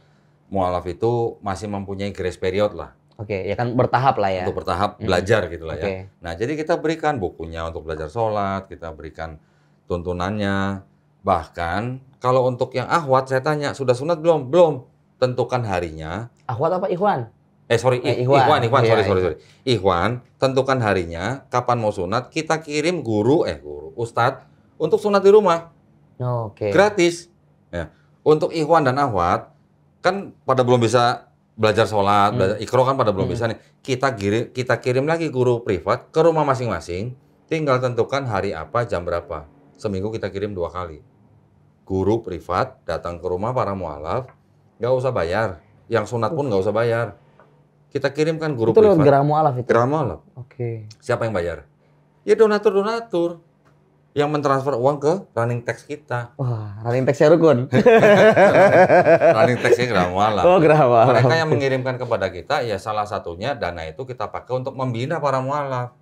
mu'alaf itu masih mempunyai grace period lah. Oke, ya kan bertahap lah ya. Untuk bertahap belajar gitu lah ya. Nah, jadi kita berikan bukunya untuk belajar sholat, kita berikan tuntunannya. Bahkan kalau untuk yang akhwat saya tanya, sudah sunat belum? Belum. Tentukan harinya. Akhwat apa ikhwan? Ikhwan, sorry. Ikhwan, tentukan harinya, kapan mau sunat, kita kirim ustadz untuk sunat di rumah. Gratis. Ya. Untuk ikhwan dan akhwat kan pada belum bisa belajar sholat, belajar ikro kan pada belum bisa nih. Kita kirim lagi guru privat ke rumah masing-masing. Tinggal tentukan hari apa, jam berapa. Seminggu kita kirim 2 kali. Guru privat datang ke rumah para mu'alaf, nggak usah bayar. Yang sunat pun nggak usah bayar. Kita kirimkan guru privat. Itu Gerah Mu'alaf itu? Gerah Mu'alaf. Oke. Siapa yang bayar? Ya donatur-donatur. yang mentransfer uang ke running text kita. Wah, running text-nya Rukun. Running text-nya Geraha Mualaf. Oh, Geraha Mualaf. Mereka yang mengirimkan kepada kita, ya salah satunya dana itu kita pakai untuk membina para mualaf.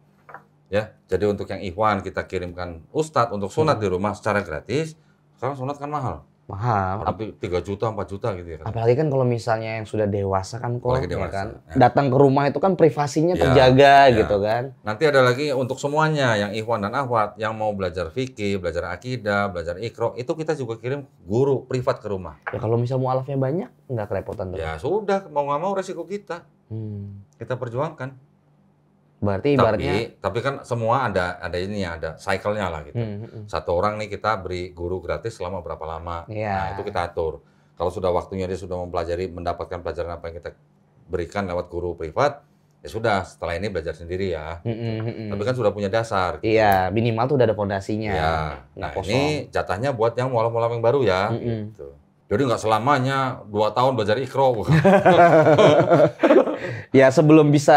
Ya, jadi untuk yang ikhwan kita kirimkan ustadz untuk sunat di rumah secara gratis. Sekarang sunat kan mahal. Mahal. Hampir 3 juta, 4 juta gitu ya. Apalagi kan kalau misalnya yang sudah dewasa kan kok, Apalagi ya dewasa. kan? Ya. Datang ke rumah itu kan privasinya Ya, terjaga ya. gitu kan. Nanti ada lagi untuk semuanya, yang ikhwan dan akhwat, yang mau belajar fikih, belajar akidah, belajar iqra, itu kita juga kirim guru privat ke rumah. Ya kalau misal mualafnya banyak, nggak kerepotan tuh. Ya sudah, mau nggak mau resiko kita. Hmm. Kita perjuangkan. Berarti ibaratnya Tapi kan semua ada ini ya, ada cycle-nya lah gitu. Satu orang nih kita beri guru gratis selama berapa lama. Iya. Nah, itu kita atur. Kalau sudah waktunya dia sudah mempelajari, mendapatkan pelajaran apa yang kita berikan lewat guru privat, ya sudah, setelah ini belajar sendiri ya. Tapi kan sudah punya dasar. Gitu. Iya, minimal tuh udah ada fondasinya. Ya. Nah, ini jatahnya buat yang mualaf-mualaf yang baru ya. Gitu. Jadi nggak selamanya 2 tahun belajar iqra. Ya sebelum bisa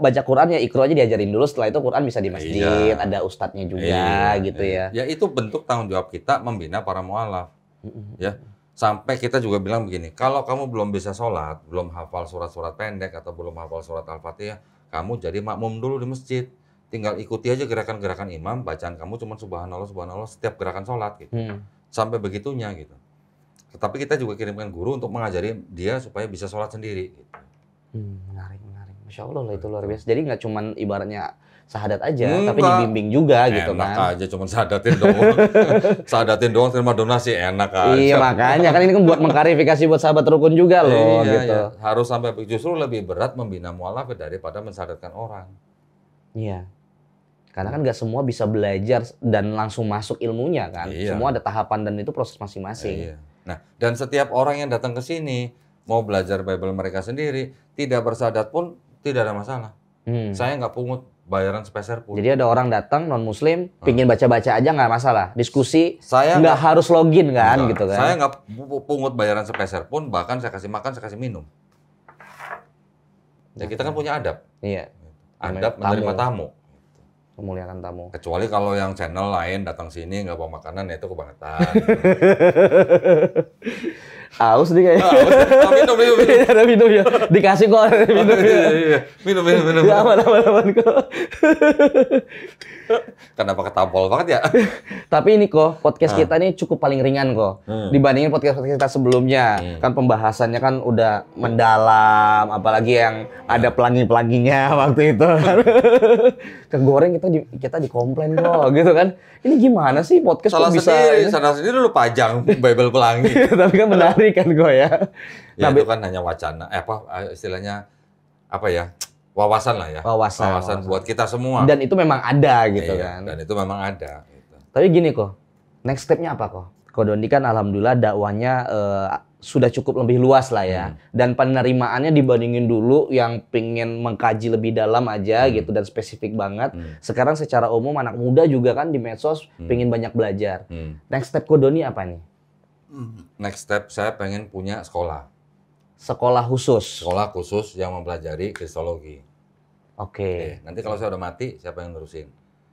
baca Quran ya Iqra aja diajarin dulu, setelah itu Quran bisa di masjid, ada ustadznya juga gitu ya. Ya itu bentuk tanggung jawab kita membina para mualaf. Ya. Sampai kita juga bilang begini, kalau kamu belum bisa sholat, belum hafal surat-surat pendek atau belum hafal surat Al-Fatihah, kamu jadi makmum dulu di masjid. Tinggal ikuti aja gerakan-gerakan imam, bacaan kamu cuma subhanallah, subhanallah setiap gerakan sholat gitu. Sampai begitunya gitu. Tetapi kita juga kirimkan guru untuk mengajari dia supaya bisa sholat sendiri. Gitu. Menarik. Masya Allah lah itu luar biasa. Jadi nggak cuman ibaratnya sahadat aja, tapi dibimbing juga gitu kan. Enak aja cuman sahadatin doang. Sahadatin doang terima donasi enak aja. Iya makanya kan ini kan buat mengklarifikasi buat sahabat rukun juga loh iya, gitu. Iya. Harus sampai justru lebih berat membina mualaf daripada mensahadatkan orang. Iya. Karena kan nggak semua bisa belajar dan langsung masuk ilmunya kan. Iya. Semua ada tahapan dan itu proses masing-masing. Iya. Nah, dan setiap orang yang datang ke sini mau belajar Bible mereka sendiri, tidak bersahadat pun tidak ada masalah. Saya nggak pungut bayaran sepeser pun. Jadi ada orang datang non Muslim, pingin baca-baca aja nggak masalah. Diskusi, Saya nggak harus login kan, gitu kan? Saya nggak pungut bayaran sepeser pun, bahkan saya kasih makan, saya kasih minum. Ya kita kan punya adab. Iya. Adab menerima tamu. Memuliakan tamu. Kecuali kalau yang channel lain datang sini nggak bawa makanan, ya itu kebangetan. Aus nih kayaknya. Minum. Ada minum ya. Dikasih kok ada minum ya. Iya. Minum. Ya, aman kok. Kenapa ketampol banget ya? Tapi ini kok, podcast kita ini cukup paling ringan kok. Dibandingin podcast kita sebelumnya. Kan pembahasannya kan udah mendalam. Apalagi yang ada pelangi-pelanginya waktu itu. Kegoreng kita dikomplain kok gitu kan. Ini gimana sih podcast Salah kok bisa... sendiri lu pajang Bible pelangi. Tapi kan menarik kan kok ya. Ya itu kan hanya wacana. Istilahnya apa ya? Wawasan lah ya. Wawasan buat kita semua. Dan itu memang ada gitu kan. Dan itu memang ada. Gitu. Tapi gini kok, next step-nya apa kok? Ko Doni kan alhamdulillah dakwanya sudah cukup lebih luas lah ya. Dan penerimaannya dibandingin dulu yang pengen mengkaji lebih dalam aja gitu dan spesifik banget. Sekarang secara umum anak muda juga kan di medsos pengen banyak belajar. Next step Ko Doni apa nih? Next step saya pengen punya sekolah. Sekolah khusus? Sekolah khusus yang mempelajari kristologi. Oke. Nanti kalau saya udah mati, siapa yang ngurusin?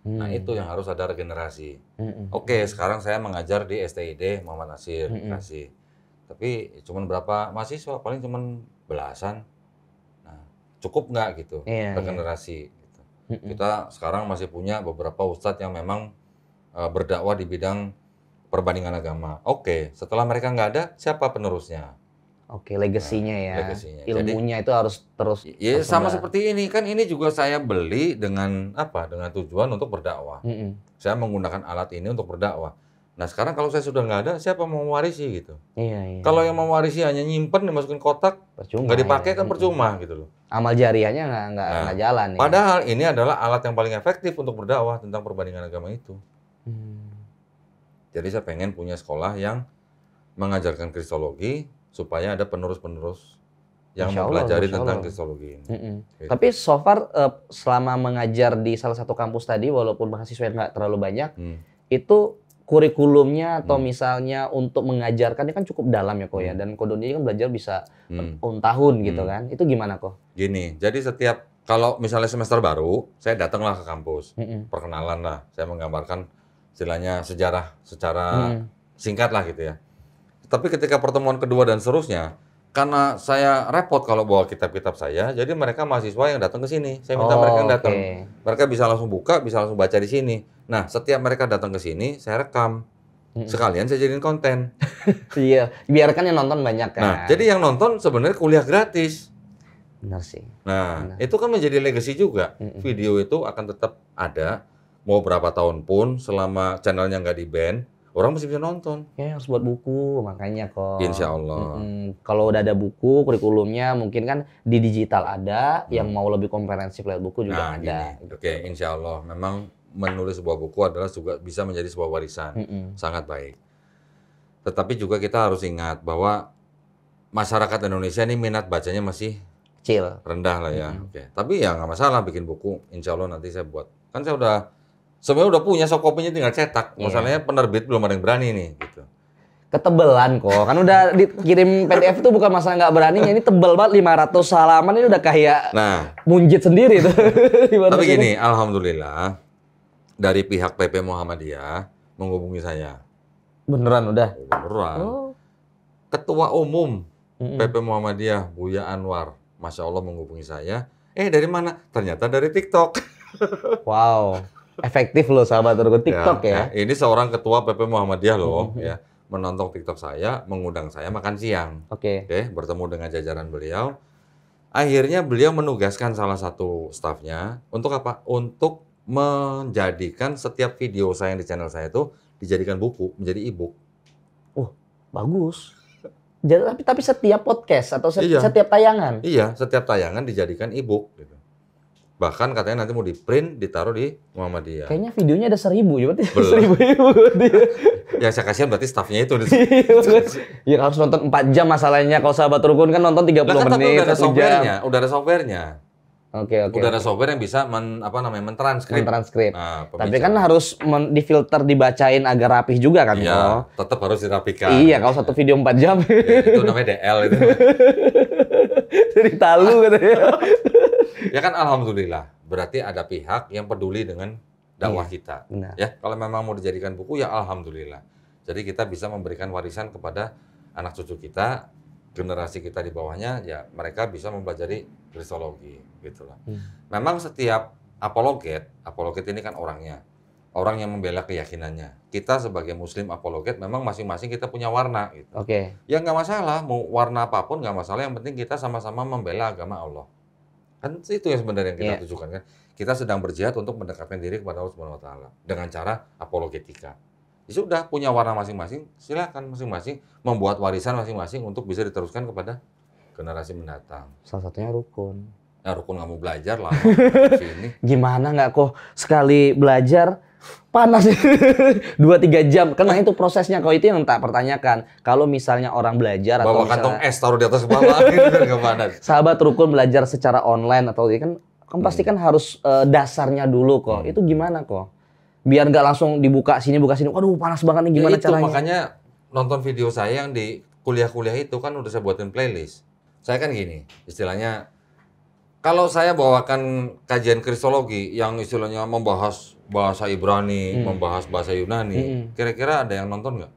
Nah itu yang harus ada regenerasi. Oke, sekarang saya mengajar di STID Muhammad Nasir, Bekasi. Tapi cuman berapa mahasiswa? Paling cuman belasan. Nah, cukup nggak gitu regenerasi? Gitu. Kita sekarang masih punya beberapa ustadz yang memang berdakwah di bidang perbandingan agama. Oke, setelah mereka nggak ada, siapa penerusnya? Oke, legasinya ya. Legasinya. Ilmunya itu harus terus. Ya sama seperti ini kan, ini juga saya beli dengan apa? Dengan tujuan untuk berdakwah. Saya menggunakan alat ini untuk berdakwah. Nah sekarang kalau saya sudah nggak ada, siapa mau mewarisi gitu? Iya. Kalau yang mewarisi hanya nyimpen, dimasukin kotak, nggak dipakai kan percuma gitu loh. Amal jariahnya nggak jalan. Padahal ini adalah alat yang paling efektif untuk berdakwah tentang perbandingan agama itu. Jadi saya pengen punya sekolah yang mengajarkan kristologi, supaya ada penerus-penerus yang mempelajari tentang kristologi ini. Gitu. Tapi so far selama mengajar di salah satu kampus tadi, walaupun mahasiswa nggak terlalu banyak, itu kurikulumnya atau misalnya untuk mengajarkannya kan cukup dalam ya kok ya. Dan Ko Doni kan belajar bisa tahun gitu kan. Itu gimana kok? Gini, jadi kalau misalnya semester baru, saya datanglah ke kampus, perkenalan lah, saya menggambarkan istilahnya sejarah secara singkat lah gitu ya. Tapi ketika pertemuan kedua dan seterusnya, karena saya repot kalau bawa kitab-kitab saya, jadi mereka mahasiswa yang datang ke sini. Saya minta mereka yang datang. Mereka bisa langsung buka, bisa langsung baca di sini. Nah, setiap mereka datang ke sini, saya rekam. Sekalian saya jadiin konten. Iya, biarkan yang nonton banyak kan. Nah, jadi yang nonton sebenarnya kuliah gratis. Benar sih. Nah, itu kan menjadi legacy juga. Video itu akan tetap ada, mau berapa tahun pun, selama channelnya nggak di-ban, orang masih bisa nonton. Ya harus buat buku, makanya kok. Insya Allah. Kalau udah ada buku, kurikulumnya mungkin kan di digital ada, yang mau lebih komprehensif lewat buku juga ada. Gitu. Oke, insya Allah. Memang menulis sebuah buku adalah juga bisa menjadi sebuah warisan. Sangat baik. Tetapi juga kita harus ingat bahwa masyarakat Indonesia ini minat bacanya masih Kecil. rendah lah ya. Oke. Tapi ya nggak masalah bikin buku. Insya Allah nanti saya buat. Kan saya sebenarnya udah punya soft copy-nya tinggal cetak. Masalahnya penerbit belum ada yang berani nih. Gitu. Ketebelan kok. Kan udah dikirim PDF itu bukan masalah nggak beraninya. Ini tebel banget 500 halaman ini udah kayak munjit sendiri tuh. Tapi gini, alhamdulillah dari pihak PP Muhammadiyah menghubungi saya. Beneran udah? Beneran. Ketua Umum PP Muhammadiyah Buya Anwar, Masya Allah menghubungi saya. Dari mana? Ternyata dari TikTok. Wow, efektif loh sahabat Rukun TikTok ya. Ini seorang ketua PP Muhammadiyah loh, ya, menonton TikTok saya, mengundang saya makan siang. Oke, bertemu dengan jajaran beliau. Akhirnya beliau menugaskan salah satu stafnya untuk apa? Untuk menjadikan setiap video saya yang di channel saya itu dijadikan buku, menjadi e-book. Oh, bagus. Tapi setiap podcast atau setiap tayangan? Iya, setiap tayangan dijadikan e-book. Gitu. Bahkan katanya nanti mau di-print, ditaruh di Muhammadiyah. Kayaknya videonya ada 1000 ya, berarti 1000 Ya saya kasihan berarti staffnya itu. Ya harus nonton 4 jam masalahnya. Kalau sahabat Rukun kan nonton 30 menit, tapi udah ada software-nya, udah ada software-nya. Oke. Udah ada software yang bisa mentranskrip. Nah, tapi kan harus difilter, dibacain agar rapih juga kan? Iya, tetap harus dirapikan. Iya, kalau satu video 4 jam. Itu namanya DL itu. Jadi talu katanya. Ya kan alhamdulillah, berarti ada pihak yang peduli dengan dakwah kita. Benar. Ya, kalau memang mau dijadikan buku ya alhamdulillah. Jadi kita bisa memberikan warisan kepada anak cucu kita, generasi kita di bawahnya, ya mereka bisa mempelajari kristologi gitulah. Memang setiap apologet ini kan orangnya. Orang yang membela keyakinannya. Kita sebagai muslim apologet memang masing-masing kita punya warna gitu. Ya nggak masalah, mau warna apapun nggak masalah, yang penting kita sama-sama membela agama Allah. Kan itu yang sebenarnya yang kita tujukan kan. Kita sedang berjihad untuk mendekatkan diri kepada Allah Subhanahu wa taala dengan cara apologetika. Ya sudah, punya warna masing-masing, silakan masing-masing membuat warisan masing-masing untuk bisa diteruskan kepada generasi mendatang. Salah satunya Rukun. Ya Rukun nggak mau belajar lah. Gimana nggak kok sekali belajar panas 2-3 jam. Karena itu prosesnya, kalau itu yang tak pertanyakan. Kalau misalnya orang belajar atau bawa kantong es taruh di atas kepala nggak panas. Sahabat Rukun belajar secara online atau kan pasti kan harus dasarnya dulu kok. Itu gimana kok? Biar nggak langsung dibuka sini, waduh panas banget nih, gimana caranya? Makanya nonton video saya yang di kuliah-kuliah itu kan udah saya buatin playlist. Saya kan gini, istilahnya kalau saya bawakan kajian kristologi yang istilahnya membahas bahasa Ibrani, membahas bahasa Yunani, kira-kira ada yang nonton nggak?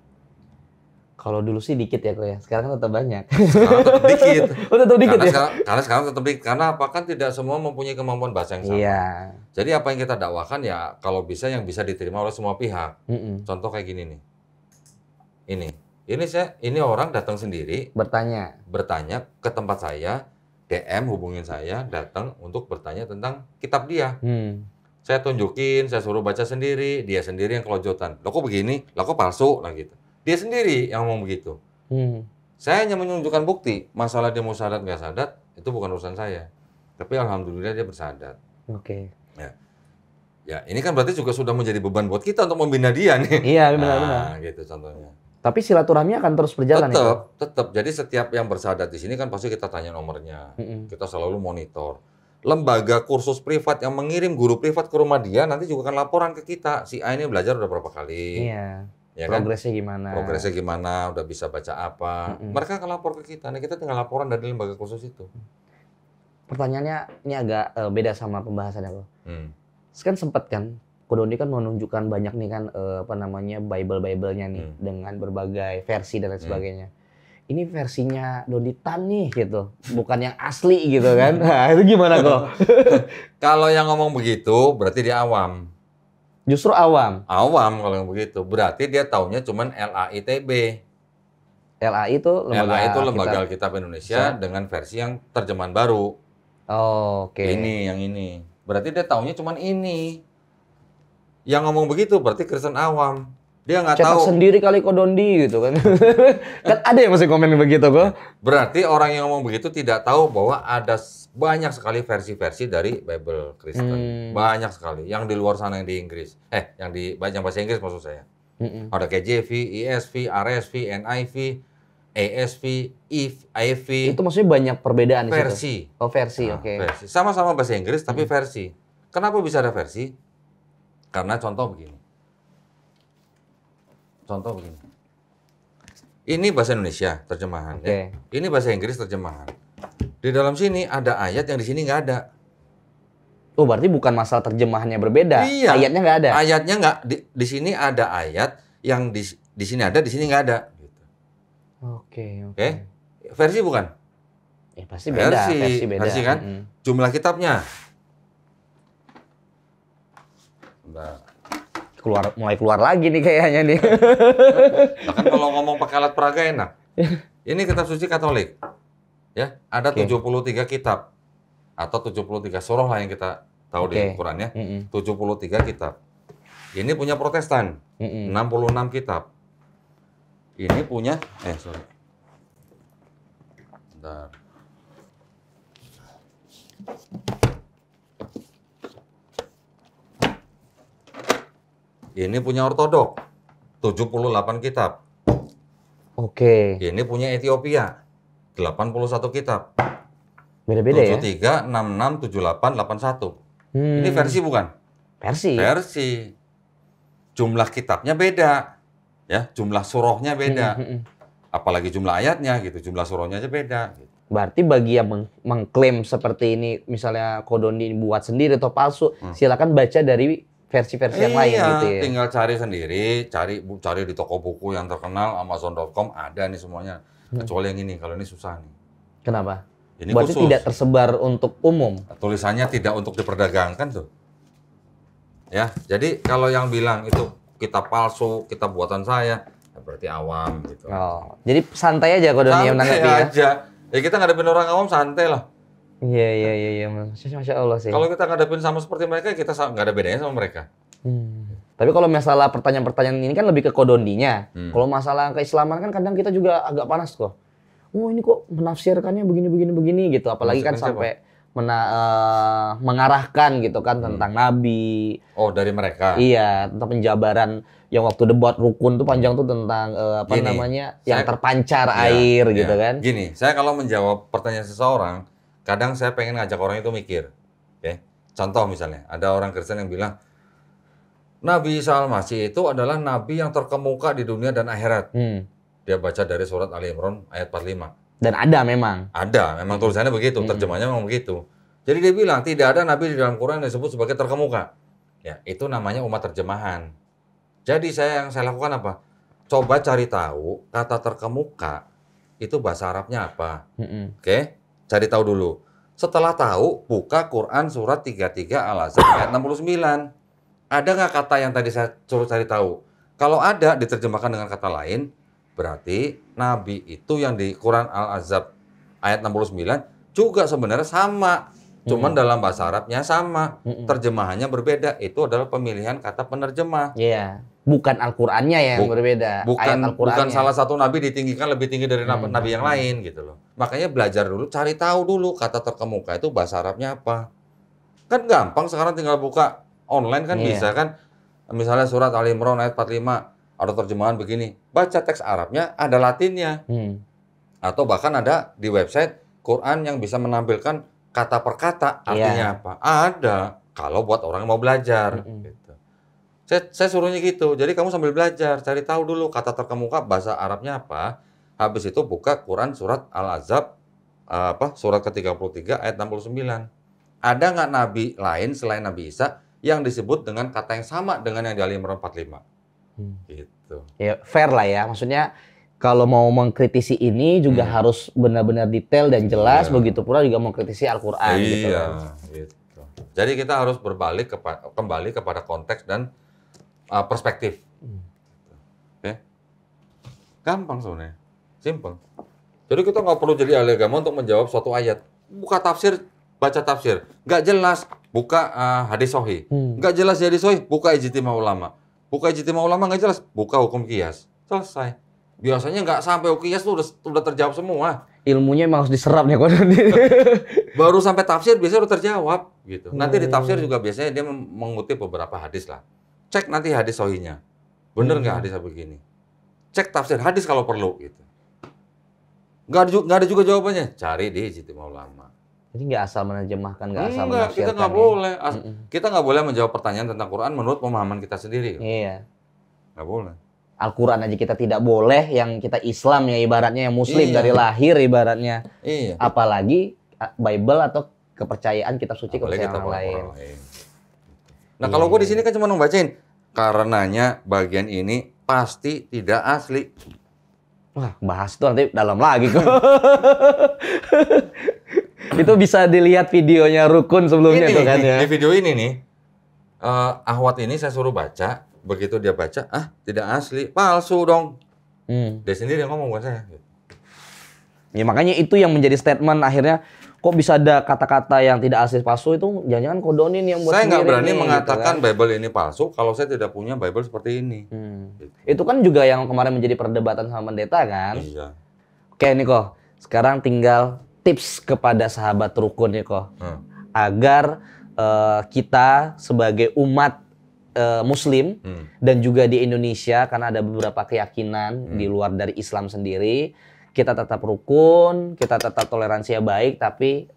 Kalau dulu sih dikit ya kok ya, sekarang kan tetap banyak. Sekarang tetap dikit. Tetap dikit ya? Karena sekarang tetap dikit. Karena apa? Kan tidak semua mempunyai kemampuan bahasa yang sama. Iya. Jadi apa yang kita dakwakan ya kalau bisa yang bisa diterima oleh semua pihak. Contoh kayak gini nih. Ini orang datang sendiri. Bertanya ke tempat saya, DM hubungin saya, datang untuk bertanya tentang kitab dia. Saya tunjukin, saya suruh baca sendiri, dia sendiri yang kelojotan. Loh kok begini? Loh kok palsu? Nah gitu. Dia sendiri yang ngomong begitu. Saya hanya menunjukkan bukti. Masalah dia mau syahadat nggak syahadat, itu bukan urusan saya. Tapi alhamdulillah dia bersyahadat. Ya, ini kan berarti juga sudah menjadi beban buat kita untuk membina dia nih. Iya, benar-benar. Gitu contohnya. Tapi silaturahmi akan terus berjalan. Tetap. Jadi setiap yang bersyahadat di sini kan pasti kita tanya nomornya. Kita selalu monitor. Lembaga kursus privat yang mengirim guru privat ke rumah dia nanti juga akan laporan ke kita. Si A ini belajar udah berapa kali. Iya. Ya Progresnya gimana, udah bisa baca apa. Mereka akan lapor ke kita. Nah, kita tinggal laporan dari lembaga kursus itu. Pertanyaannya ini agak beda sama pembahasannya, Bro. Kan sempat kan Kodoni kan menunjukkan banyak nih kan Bible-nya nih dengan berbagai versi dan lain sebagainya. Ini versinya Dodi Tan nih gitu, bukan yang asli gitu kan. Nah, itu gimana kok? Kalau yang ngomong begitu berarti dia awam. Justru awam. Awam kalau yang begitu. Berarti dia taunya cuman LAITB. LAI itu Lembaga Alkitab Indonesia dengan versi yang terjemahan baru. Oh, oke. Ini yang ini. Berarti dia taunya cuman ini. Yang ngomong begitu berarti Kristen awam. Dia nggak tahu. Cetak sendiri kali Kodondi gitu kan. Kan ada yang masih komen begitu kok. Berarti orang yang ngomong begitu tidak tahu bahwa ada banyak sekali versi-versi dari Bible Kristen. Banyak sekali. Yang di luar sana yang di Inggris. Yang di bahasa Inggris maksud saya. Ada KJV, ESV, RSV, NIV, ASV, ESV. Itu maksudnya banyak perbedaan di situ. Versi. Oh, versi, oke. Versi. Sama-sama bahasa Inggris tapi versi. Kenapa bisa ada versi? Karena contoh begini. Ini bahasa Indonesia terjemahan. Okay. Ya. Ini bahasa Inggris terjemahan. Di dalam sini ada ayat yang di sini nggak ada. Oh, berarti bukan masalah terjemahannya berbeda. Iya. Ayatnya nggak ada. Ayatnya nggak di sini ada ayat yang di sini ada, di sini nggak ada. Gitu. Oke. Versi bukan? Ya pasti beda. Versi kan? Jumlah kitabnya. Bentar. Mulai keluar lagi nih kayaknya nih. Bahkan kalau ngomong pakai alat peraga enak. Ini kitab suci Katolik. Ya, ada 73 kitab atau 73 surah lah yang kita tahu di Quran ya. 73 kitab. Ini punya Protestan. 66 kitab. Ini punya Bentar. Ini punya Ortodok, 78 kitab. Oke. Ini punya Ethiopia, 81 kitab. Beda-beda ya? 73, 66, 78, 81. Ini versi bukan? Versi. Jumlah kitabnya beda. Ya, jumlah surahnya beda. Apalagi jumlah ayatnya gitu, jumlah surahnya aja beda. Gitu. Berarti bagi yang mengklaim seperti ini, misalnya Kodondi buat sendiri atau palsu, silakan baca dari versi-versi yang lain gitu ya. Tinggal cari sendiri, cari di toko buku yang terkenal, Amazon.com ada nih semuanya. Kecuali yang ini, kalau ini susah nih. Kenapa? Ini berarti khusus. Tidak tersebar untuk umum. Tulisannya tidak untuk diperdagangkan tuh. Ya, jadi kalau yang bilang itu kitab palsu, kitab buatan saya, ya berarti awam gitu. Oh, jadi santai aja Kodondi yang menanggapi ya. Aja. Ya kita ngadepin orang awam santai lah. Iya. Masya Allah sih. Kalau kita ngadepin sama seperti mereka, kita nggak ada bedanya sama mereka. Tapi kalau masalah pertanyaan-pertanyaan ini kan lebih ke Kodondinya. Kalau masalah keislaman kan kadang kita juga agak panas kok. Oh ini kok menafsirkannya begini gitu. Apalagi kan sampai mengarahkan gitu kan tentang Nabi. Oh dari mereka? Iya, tentang penjabaran yang waktu debat rukun tuh panjang tuh tentang yang terpancar air gitu kan. Gini, saya kalau menjawab pertanyaan seseorang, kadang saya pengen ngajak orang itu mikir. Okay? Contoh misalnya, ada orang Kristen yang bilang, Nabi Isa Al-Masih itu adalah Nabi yang terkemuka di dunia dan akhirat. Dia baca dari surat Ali Imran ayat 45. Dan ada memang. Ada, memang tulisannya begitu, terjemahnya memang begitu. Jadi dia bilang, tidak ada Nabi di dalam Quran yang disebut sebagai terkemuka. Ya, itu namanya umat terjemahan. Jadi yang saya lakukan apa? Coba cari tahu kata terkemuka itu bahasa Arabnya apa. Oke? Cari tahu dulu. Setelah tahu, buka Quran surat 33 Al-Ahzab ayat 69. Ada nggak kata yang tadi saya suruh cari tahu? Kalau ada, diterjemahkan dengan kata lain, berarti Nabi itu yang di Quran Al-Ahzab ayat 69 juga sebenarnya sama. Cuman dalam bahasa Arabnya sama. Terjemahannya berbeda. Itu adalah pemilihan kata penerjemah. Iya. Bukan Al-Qur'annya yang berbeda. Bukan salah satu nabi ditinggikan lebih tinggi dari nabi yang lain gitu loh. Makanya belajar dulu, cari tahu dulu kata terkemuka itu bahasa Arabnya apa. Kan gampang sekarang tinggal buka online kan bisa kan. Misalnya surat Ali Imran ayat 45 ada terjemahan begini. Baca teks Arabnya ada Latinnya. Atau bahkan ada di website Quran yang bisa menampilkan kata per kata artinya apa. Ada kalau buat orang yang mau belajar gitu. Saya suruhnya gitu. Jadi kamu sambil belajar, cari tahu dulu kata terkemuka bahasa Arabnya apa. Habis itu buka Quran surat Al-Ahzab surat ke-33 ayat 69. Ada nggak nabi lain selain Nabi Isa yang disebut dengan kata yang sama dengan yang di Ali Imran 45. Gitu. Ya fair lah ya, maksudnya kalau mau mengkritisi ini juga harus benar-benar detail dan jelas, begitu pula juga mengkritisi Al-Qur'an gitu kan. Gitu. Jadi kita harus kembali kepada konteks dan perspektif. Oke. Gampang sebenarnya. Simple. Jadi kita nggak perlu jadi ahli agama untuk menjawab suatu ayat. Buka tafsir, baca tafsir. Nggak jelas, buka hadis sahih. Nggak jelas hadis sahih, buka ijtima ulama. Buka ijtima ulama nggak jelas, buka hukum qiyas. Selesai. Biasanya nggak sampai qiyas tuh udah terjawab semua. Ilmunya emang harus diserap nih kok. Baru sampai tafsir biasanya udah terjawab gitu. Nanti di tafsir juga biasanya dia mengutip beberapa hadis lah. Cek nanti hadis sahihnya. Bener nggak hadisnya begini? Cek tafsir hadis kalau perlu gitu. Nggak ada juga jawabannya. Cari di ijtima ulama. Jadi nggak asal menerjemahkan, nggak asal Enggak, kita nggak boleh. Kita nggak boleh menjawab pertanyaan tentang Quran menurut pemahaman kita sendiri. Iya. Nggak boleh. Al-Quran aja kita tidak boleh, yang kita Islam ya ibaratnya, yang Muslim dari lahir ibaratnya. Iya. Apalagi Bible atau kepercayaan kitab suci kepercayaan orang lain. Nah kalau gue di sini kan cuma membacain, karenanya bagian ini pasti tidak asli. Wah, bahas itu nanti dalam lagi kok. Itu bisa dilihat videonya Rukun sebelumnya tuh kan ya. Di video ini nih, Ahwat ini saya suruh baca, begitu dia baca, tidak asli, palsu dong. Dia sendiri yang ngomong bukan saya. Ya makanya itu yang menjadi statement akhirnya, kok bisa ada kata-kata yang tidak asli palsu itu, jangan-jangan kodonin yang buat saya nggak berani nih, mengatakan gitu kan. Bible ini palsu kalau saya tidak punya Bible seperti ini. Gitu. Itu kan juga yang kemarin menjadi perdebatan sama pendeta kan. Iya. Oke nih kok, sekarang tinggal tips kepada sahabat Rukun nih kok, agar kita sebagai umat Muslim dan juga di Indonesia, karena ada beberapa keyakinan di luar dari Islam sendiri, kita tetap rukun, kita tetap toleransi yang baik, tapi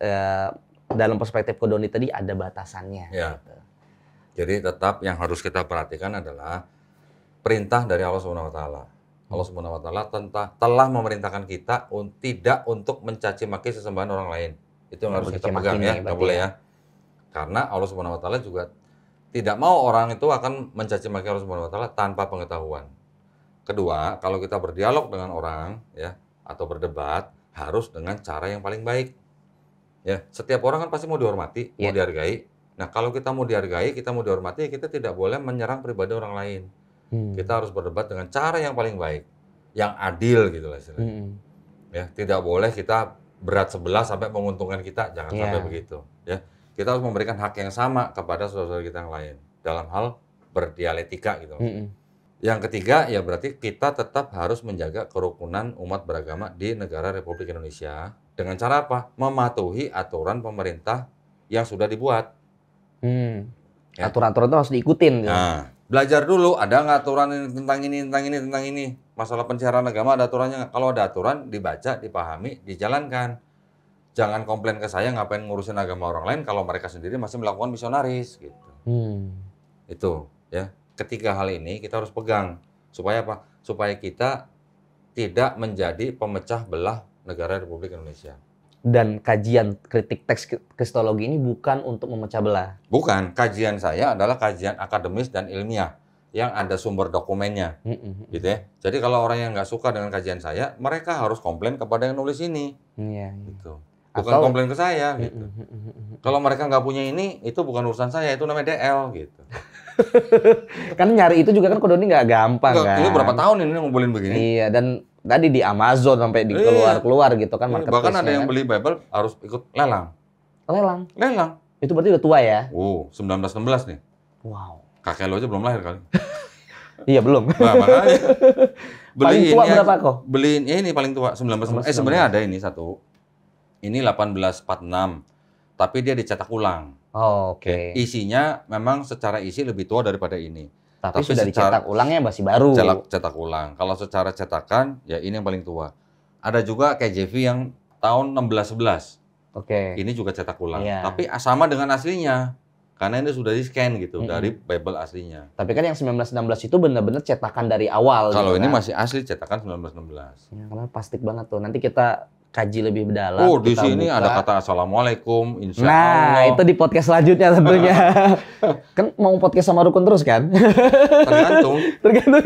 dalam perspektif kodoni tadi ada batasannya. Ya. Gitu. Jadi tetap yang harus kita perhatikan adalah perintah dari Allah Subhanahu Wa Taala. Allah Subhanahu Wa Taala telah memerintahkan kita tidak untuk mencaci maki sesembahan orang lain. Itu yang harus kita pegang ya, nggak boleh ya. Karena Allah Subhanahu Wa Taala juga tidak mau orang itu akan mencaci maki Allah Subhanahu Wa Taala tanpa pengetahuan. Kedua, kalau kita berdialog dengan orang ya atau berdebat harus dengan cara yang paling baik. Ya, setiap orang kan pasti mau dihormati, mau dihargai. Nah, kalau kita mau dihargai, kita mau dihormati, kita tidak boleh menyerang pribadi orang lain. Kita harus berdebat dengan cara yang paling baik, yang adil gitu lah istilahnya. Ya, tidak boleh kita berat sebelah sampai menguntungkan kita, jangan sampai begitu. Ya, kita harus memberikan hak yang sama kepada saudara-saudara kita yang lain dalam hal berdialektika gitu. Yang ketiga ya berarti kita tetap harus menjaga kerukunan umat beragama di negara Republik Indonesia dengan cara apa? Mematuhi aturan pemerintah yang sudah dibuat. Ya. Aturan-aturan itu harus diikutin. Gitu. Nah, belajar dulu ada nggak aturan tentang ini. Masalah pencairan agama ada aturannya nggak? Kalau ada aturan dibaca, dipahami, dijalankan. Jangan komplain ke saya ngapain ngurusin agama orang lain kalau mereka sendiri masih melakukan misionaris gitu. Itu ya. Ketiga hal ini kita harus pegang supaya apa? Supaya kita tidak menjadi pemecah belah negara Republik Indonesia. Dan kajian kritik teks kristologi ini bukan untuk memecah belah. Bukan, kajian saya adalah kajian akademis dan ilmiah yang ada sumber dokumennya, gitu ya. Jadi kalau orang yang nggak suka dengan kajian saya, mereka harus komplain kepada yang nulis ini, gitu. Bukan komplain ke saya, gitu. Kalau mereka nggak punya ini, itu bukan urusan saya, itu namanya DL, gitu. Kan nyari itu juga kan kodoni nggak gampang kan. Ini berapa tahun ini ngumpulin begini? Iya, dan tadi di Amazon sampai di keluar gitu kan marketplace-nya. Bahkan ada yang beli Bible harus ikut lelang. Lelang. Itu berarti udah tua ya? 1916 nih. Wow. Kakek lo aja belum lahir kali. Iya, belum. Nah, makanya. Paling tua berapa kok? Beliin ini paling tua 1916. Sebenarnya ada ini satu. Ini 1846. Tapi dia dicetak ulang. Oh, oke. Isinya memang secara isi lebih tua daripada ini. Tapi sudah dicetak ulangnya masih baru. Cetak ulang. Kalau secara cetakan, ya ini yang paling tua. Ada juga KJV yang tahun 1611. Oke. Ini juga cetak ulang. Tapi sama dengan aslinya. Karena ini sudah di-scan gitu dari Bible aslinya. Tapi kan yang 1916 itu benar-benar cetakan dari awal. Kalau gitu, ini kan? masih asli cetakan 1916. Ya, karena plastik banget tuh. Nanti kita kaji lebih mendalam. Oh, di sini buka. ada kata assalamualaikum, insya Nah, Allah. itu di podcast selanjutnya tentunya. Kan mau podcast sama Rukun terus kan? Tergantung. Tergantung.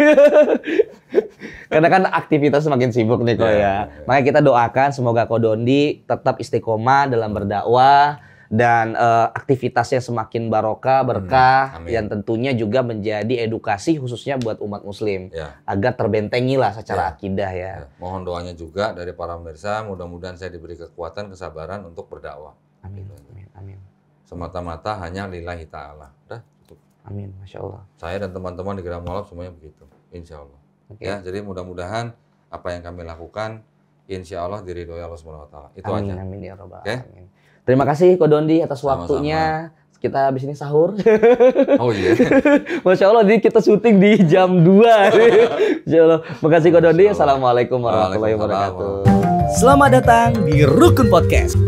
Karena kan aktivitas semakin sibuk nih kok ya. Makanya kita doakan semoga Ko Dondi tetap istiqomah dalam berdakwah dan aktivitasnya semakin barokah, berkah, dan tentunya juga menjadi edukasi khususnya buat umat muslim agar terbentengi lah secara akidah ya. Mohon doanya juga dari para pemirsa, mudah-mudahan saya diberi kekuatan, kesabaran untuk berdakwah. Amin, amin, amin. Semata-mata hanya lillahi ta'ala. Udah cukup. Amin, Masya Allah. Saya dan teman-teman di Gerak Mualaf semuanya begitu, insya Allah. Ya, jadi mudah-mudahan apa yang kami lakukan, insya Allah diridhoi Allah Subhanahu Wa Taala. Itu amin, aja. Amin ya Rabbal Alamin. Terima kasih Ko Dondi atas waktunya. Kita habis ini sahur. Oh iya. Masya Allah, kita syuting di jam 2. Masya Allah. Makasih Ko Dondi. Assalamualaikum warahmatullahi wabarakatuh. Selamat datang di Rukun Podcast.